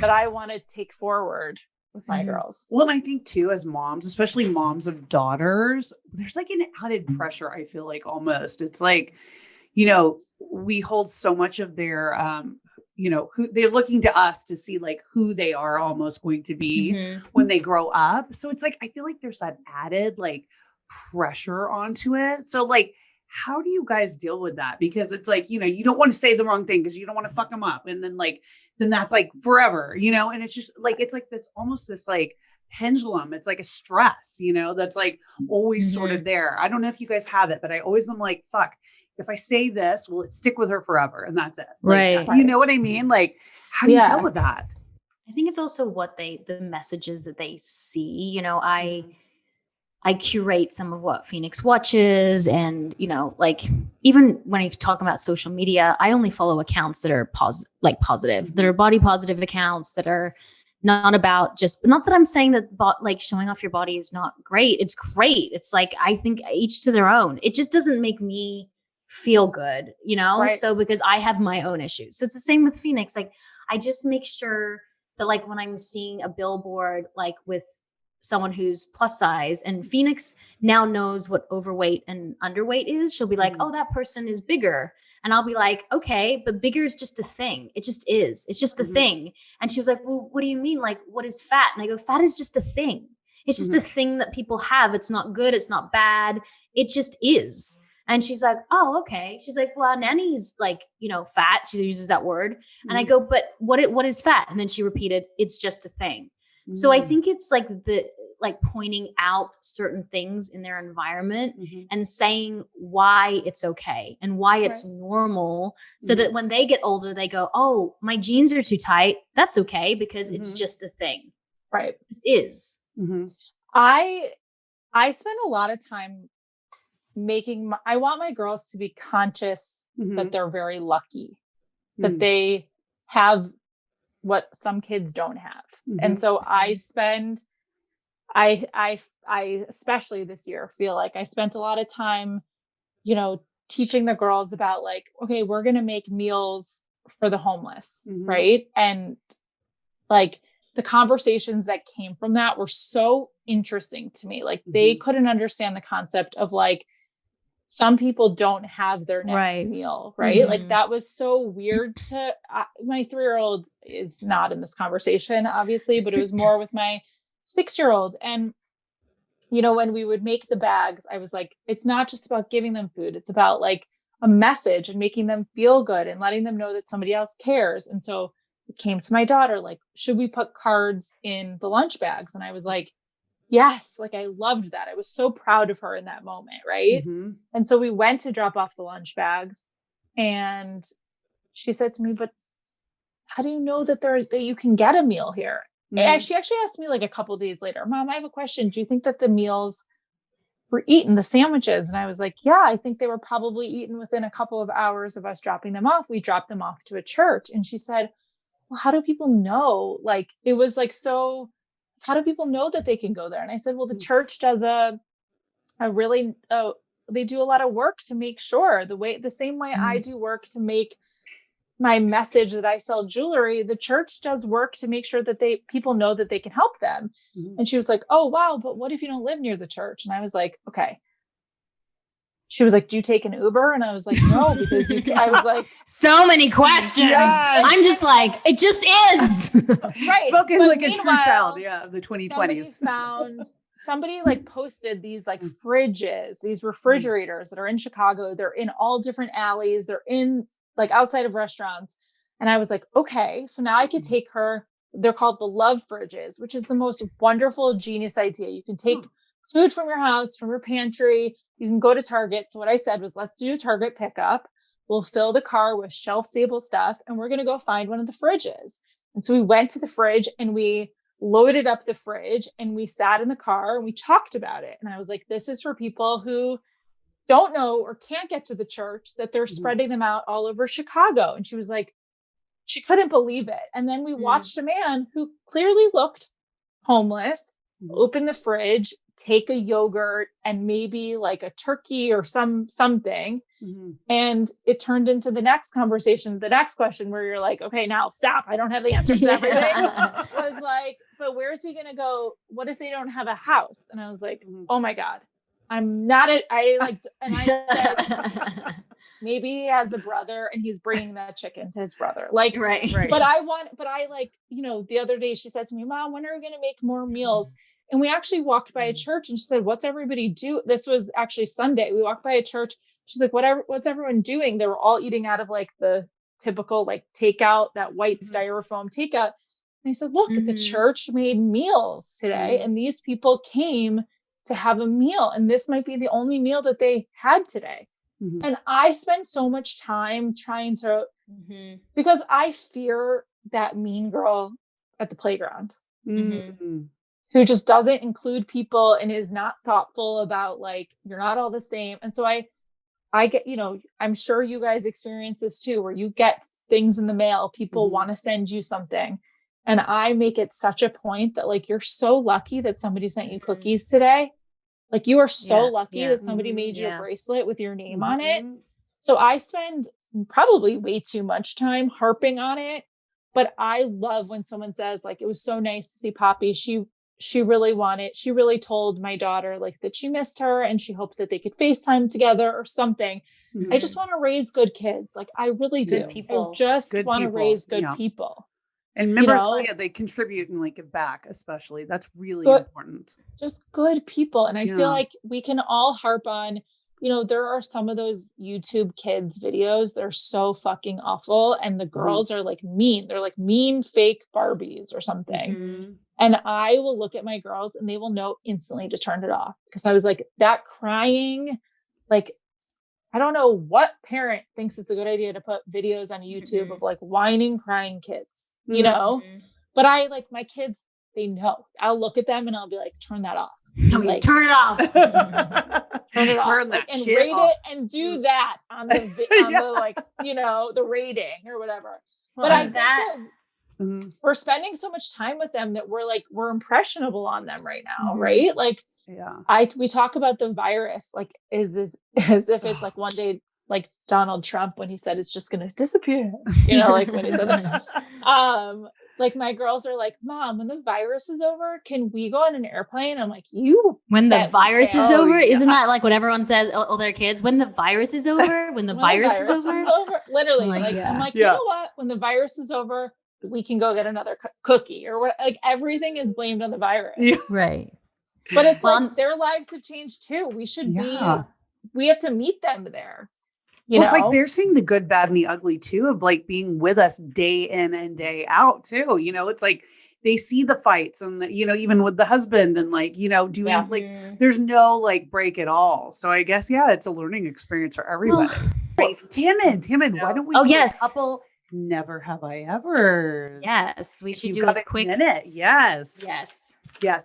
C: that I want to take forward with my girls.
B: Well, and I think too, as moms, especially moms of daughters, there's like an added pressure. I feel like almost it's like, you know, we hold so much of their, you know, who they're looking to us to see like who they are almost going to be when they grow up. So it's like, I feel like there's that added like pressure onto it. So like, how do you guys deal with that? Because it's like, you know, you don't want to say the wrong thing because you don't want to fuck them up. And then that's like forever, you know, and it's just like, it's like this, almost this like pendulum. It's like a stress, you know, that's like always sort of there. I don't know if you guys have it, but I always am like, fuck, if I say this, will it stick with her forever? And that's it. Like,
A: right.
B: You know what I mean? Like, how do you deal with that?
A: I think it's also the messages that they see. You know, I curate some of what Phoenix watches, and, you know, like even when you talk about social media, I only follow accounts that are positive, that are body positive accounts that are not about not that I'm saying that like showing off your body is not great. It's great. It's like, I think each to their own. It just doesn't make me feel good, you know? Right. So because I have my own issues. So it's the same with Phoenix. Like, I just make sure that like when I'm seeing a billboard, like with someone who's plus size, and Phoenix now knows what overweight and underweight is, she'll be like, oh, that person is bigger. And I'll be like, okay, but bigger is just a thing. It just is. It's just a thing. And she was like, well, what do you mean? Like, what is fat? And I go, fat is just a thing. It's just a thing that people have. It's not good. It's not bad. It just is. And she's like, oh, okay. She's like, well, Nanny's like, you know, fat. She uses that word. And I go, but what is fat? And then she repeated, it's just a thing. So I think it's like pointing out certain things in their environment and saying why it's okay and why it's normal, so that when they get older, they go, oh, my jeans are too tight. That's okay, because it's just a thing.
C: Right.
A: It is.
C: I spend a lot of time I want my girls to be conscious that they're very lucky, that they have what some kids don't have. And so I especially this year feel like I spent a lot of time, you know, teaching the girls about like, okay, we're going to make meals for the homeless. Right. And like the conversations that came from that were so interesting to me. Like they couldn't understand the concept of like, some people don't have their next meal, right? Like that was so weird to my 3-year-old is not in this conversation, obviously, but it was more with my 6-year-old. And, you know, when we would make the bags, I was like, it's not just about giving them food. It's about like a message and making them feel good and letting them know that somebody else cares. And so it came to my daughter, like, should we put cards in the lunch bags? And I was like, yes, like I loved that. I was so proud of her in that moment. Right. And so we went to drop off the lunch bags, and she said to me, but how do you know that that you can get a meal here? And she actually asked me like a couple of days later, Mom, I have a question. Do you think that the meals were eaten, the sandwiches? And I was like, yeah, I think they were probably eaten within a couple of hours of us dropping them off. We dropped them off to a church. And she said, well, how do people know? Like, it was like, so how do people know that they can go there? And I said, well, the church does they do a lot of work to make sure the same way I do work to make my message that I sell jewelry, the church does work to make sure that people know that they can help them. And she was like, oh, wow. But what if you don't live near the church? And I was like, okay. She was like, do you take an Uber? And I was like, no, because I was like,
A: so many questions. Yes. I'm just like, it just is.
C: Right.
B: Spoken like a true child. Yeah. Of the 2020s.
C: Somebody like posted these like fridges, these refrigerators that are in Chicago. They're in all different alleys. They're in like outside of restaurants. And I was like, okay, so now I could take her. They're called the love fridges, which is the most wonderful, genius idea. You can take food from your house, from your pantry. You can go to Target. So what I said was, let's do a Target pickup. We'll fill the car with shelf-stable stuff, and we're going to go find one of the fridges. And so we went to the fridge and we loaded up the fridge and we sat in the car and we talked about it. And I was like, this is for people who don't know or can't get to the church, that they're spreading them out all over Chicago. And she was like, she couldn't believe it. And then we watched a man who clearly looked homeless, open the fridge, take a yogurt and maybe like a turkey or something. And it turned into the next conversation, the next question where you're like, okay, now stop. I don't have the answers to everything. Was like, but where's he going to go? What if they don't have a house? And I was like, oh my God, I'm not it. I said, maybe he has a brother and he's bringing that chicken to his brother. Like,
A: right.
C: But I like, you know, the other day she said to me, Mom, when are we going to make more meals? And we actually walked by a church and she said, what's everybody do? This was actually Sunday. We walked by a church. She's like, what's everyone doing? They were all eating out of like the typical, like takeout, that white styrofoam takeout. And I said, look, the church made meals today. And these people came to have a meal. And this might be the only meal that they had today. And I spend so much time trying to, because I fear that mean girl at the playground. Who just doesn't include people and is not thoughtful about like, you're not all the same. And so I get, you know, I'm sure you guys experience this too, where you get things in the mail, people want to send you something. And I make it such a point that like, you're so lucky that somebody sent you cookies today. Like you are so lucky that somebody made you a bracelet with your name on it. So I spend probably way too much time harping on it, but I love when someone says like, it was so nice to see Poppy. She really told my daughter like that she missed her and she hoped that they could FaceTime together or something. I just want to raise good kids. Like I really do.
A: People.
C: I just want to raise good people.
B: And members, they contribute and like give back, especially. That's really important. Just
C: good people. And I feel like we can all harp on, you know, there are some of those YouTube kids videos. They're so fucking awful. And the girls are like mean. They're like mean fake Barbies or something. And I will look at my girls and they will know instantly to turn it off because I was like that crying, like, I don't know what parent thinks it's a good idea to put videos on YouTube of like whining, crying kids, you know, but I like my kids, they know. I'll look at them and I'll be like, turn that off.
A: Like, turn it off.
C: Turn it off.
B: Turn that
C: and
B: shit
C: rate
B: off.
C: It and do that on the, the like, you know, the rating or whatever.
A: Well,
C: but I think that we're spending so much time with them that we're impressionable on them right now. Right. Like, we talk about the virus, like as if it's like one day, like Donald Trump, when he said it's just going to disappear, you know, like when he said that, like my girls are like, Mom, when the virus is over, can we go on an airplane? I'm like,
A: when the virus is over, isn't that like what everyone says? All their kids, when the virus is over, when the virus is over,
C: literally. I'm like, you know what? When the virus is over, we can go get another cookie or what? Like everything is blamed on the virus,
A: right?
C: But it's like their lives have changed too. We should we have to meet them there.
B: It's like they're seeing the good, bad, and the ugly too of like being with us day in and day out too. You know, it's like they see the fights and you know, even with the husband and like, you know, doing like there's no like break at all. So I guess, it's a learning experience for everybody. Timid. Why don't we do a couple Never Have I Ever?
A: Yes, we should do a quick
B: minute. Yes.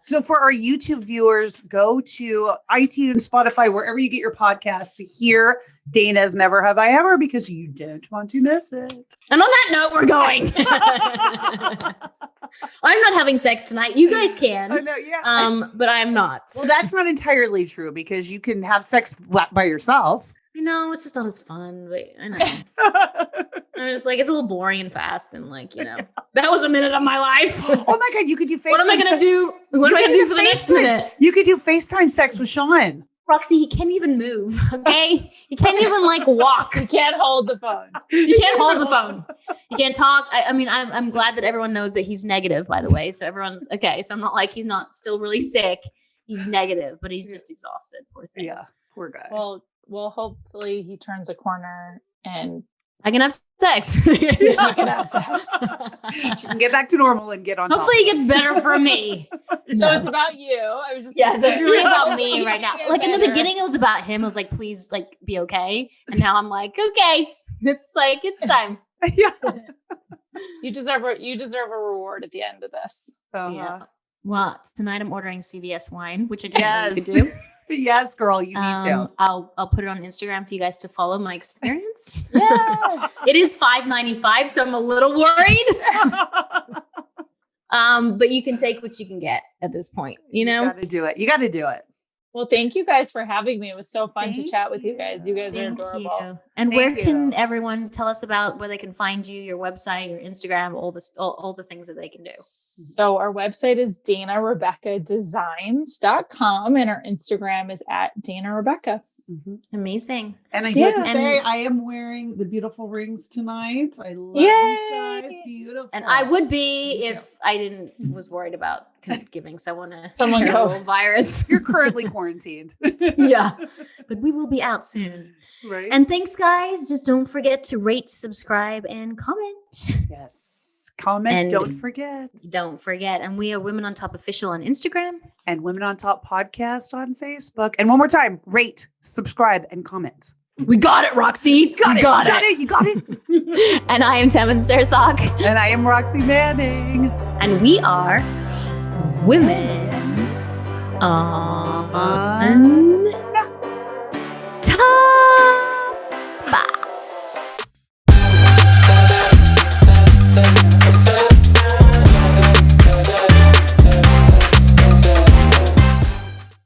B: So for our YouTube viewers, go to iTunes, Spotify, wherever you get your podcast to hear Dana's Never Have I Ever because you don't want to miss it.
A: And on that note, we're going. I'm not having sex tonight. You guys can.
B: I know,
A: but I'm not.
B: Well, that's not entirely true because you can have sex by yourself.
A: I know it's just not as fun, but I know. I'm just like, it's a little boring and fast. And like, you know, that was a minute of my life.
B: Oh my God. You could do FaceTime.
A: What am I going to do? What am I going to do for the next minute?
B: You could do FaceTime sex with Sean.
A: Roxy, he can't even move. Okay. He can't even like walk.
C: He can't hold the phone.
A: He can't hold the phone. He can't talk. I mean, I'm glad that everyone knows that he's negative, by the way. So everyone's okay. So I'm not like, he's not still really sick. He's negative, but he's just exhausted. Poor thing.
B: Yeah. Poor guy.
C: Well, hopefully he turns a corner and
A: I can have sex.
C: You can have sex.
B: She can get back to normal and get on.
A: Hopefully it gets better for me.
C: So it's about you. I was just
A: Yes, it's really about me
C: You
A: right now.
C: get
A: Like in the
C: better.
A: beginning, it was about him. I was like, please, like, be okay. And now I'm like, okay. It's like it's time.
B: Yeah.
C: You deserve a reward at the end of this.
A: Yeah. Well, tonight I'm ordering CVS wine, which I didn't know you
B: Yes.
A: could do.
B: Yes, girl, you need to.
A: I'll put it on Instagram for you guys to follow my experience.
C: Yeah.
A: It is $5.95, so I'm a little worried. But you can take what you can get at this point, you know?
B: You got to do it. You got to do it.
C: Well, thank you guys for having me. It was so fun to chat with you guys. You guys are
A: Thank
C: adorable.
A: you. And
B: Thank
A: where
B: you.
A: can everyone tell us about where they can find you, your website, your Instagram, all the things that they can do?
C: So our website is DanaRebeccaDesigns.com and our Instagram is at DanaRebecca.
A: Amazing.
B: And I
D: Yeah.
B: get
D: To
B: to
D: say,
A: And-
D: I am wearing the beautiful rings tonight. I love
C: Yay.
D: these guys. Beautiful.
A: And I would be
D: Thank
A: if I was worried about giving someone a
C: Someone
A: terrible
C: go.
A: virus.
B: You're currently quarantined.
A: Yeah. But we will be out soon.
B: Right.
A: And thanks, guys. Just don't forget to rate, subscribe, and comment.
B: yes. Comment.
A: And-
B: Don't forget.
A: Don't forget. And we are Women on Top Official on Instagram.
B: And Women on Top podcast on Facebook. And one more time, rate, subscribe, and comment.
A: We got it, Roxy.
B: Got
A: We
B: it.
A: got
B: You got it. You got it.
A: And I am Tammin Sarsock.
B: And I am Roxy Manning.
A: And we are Women on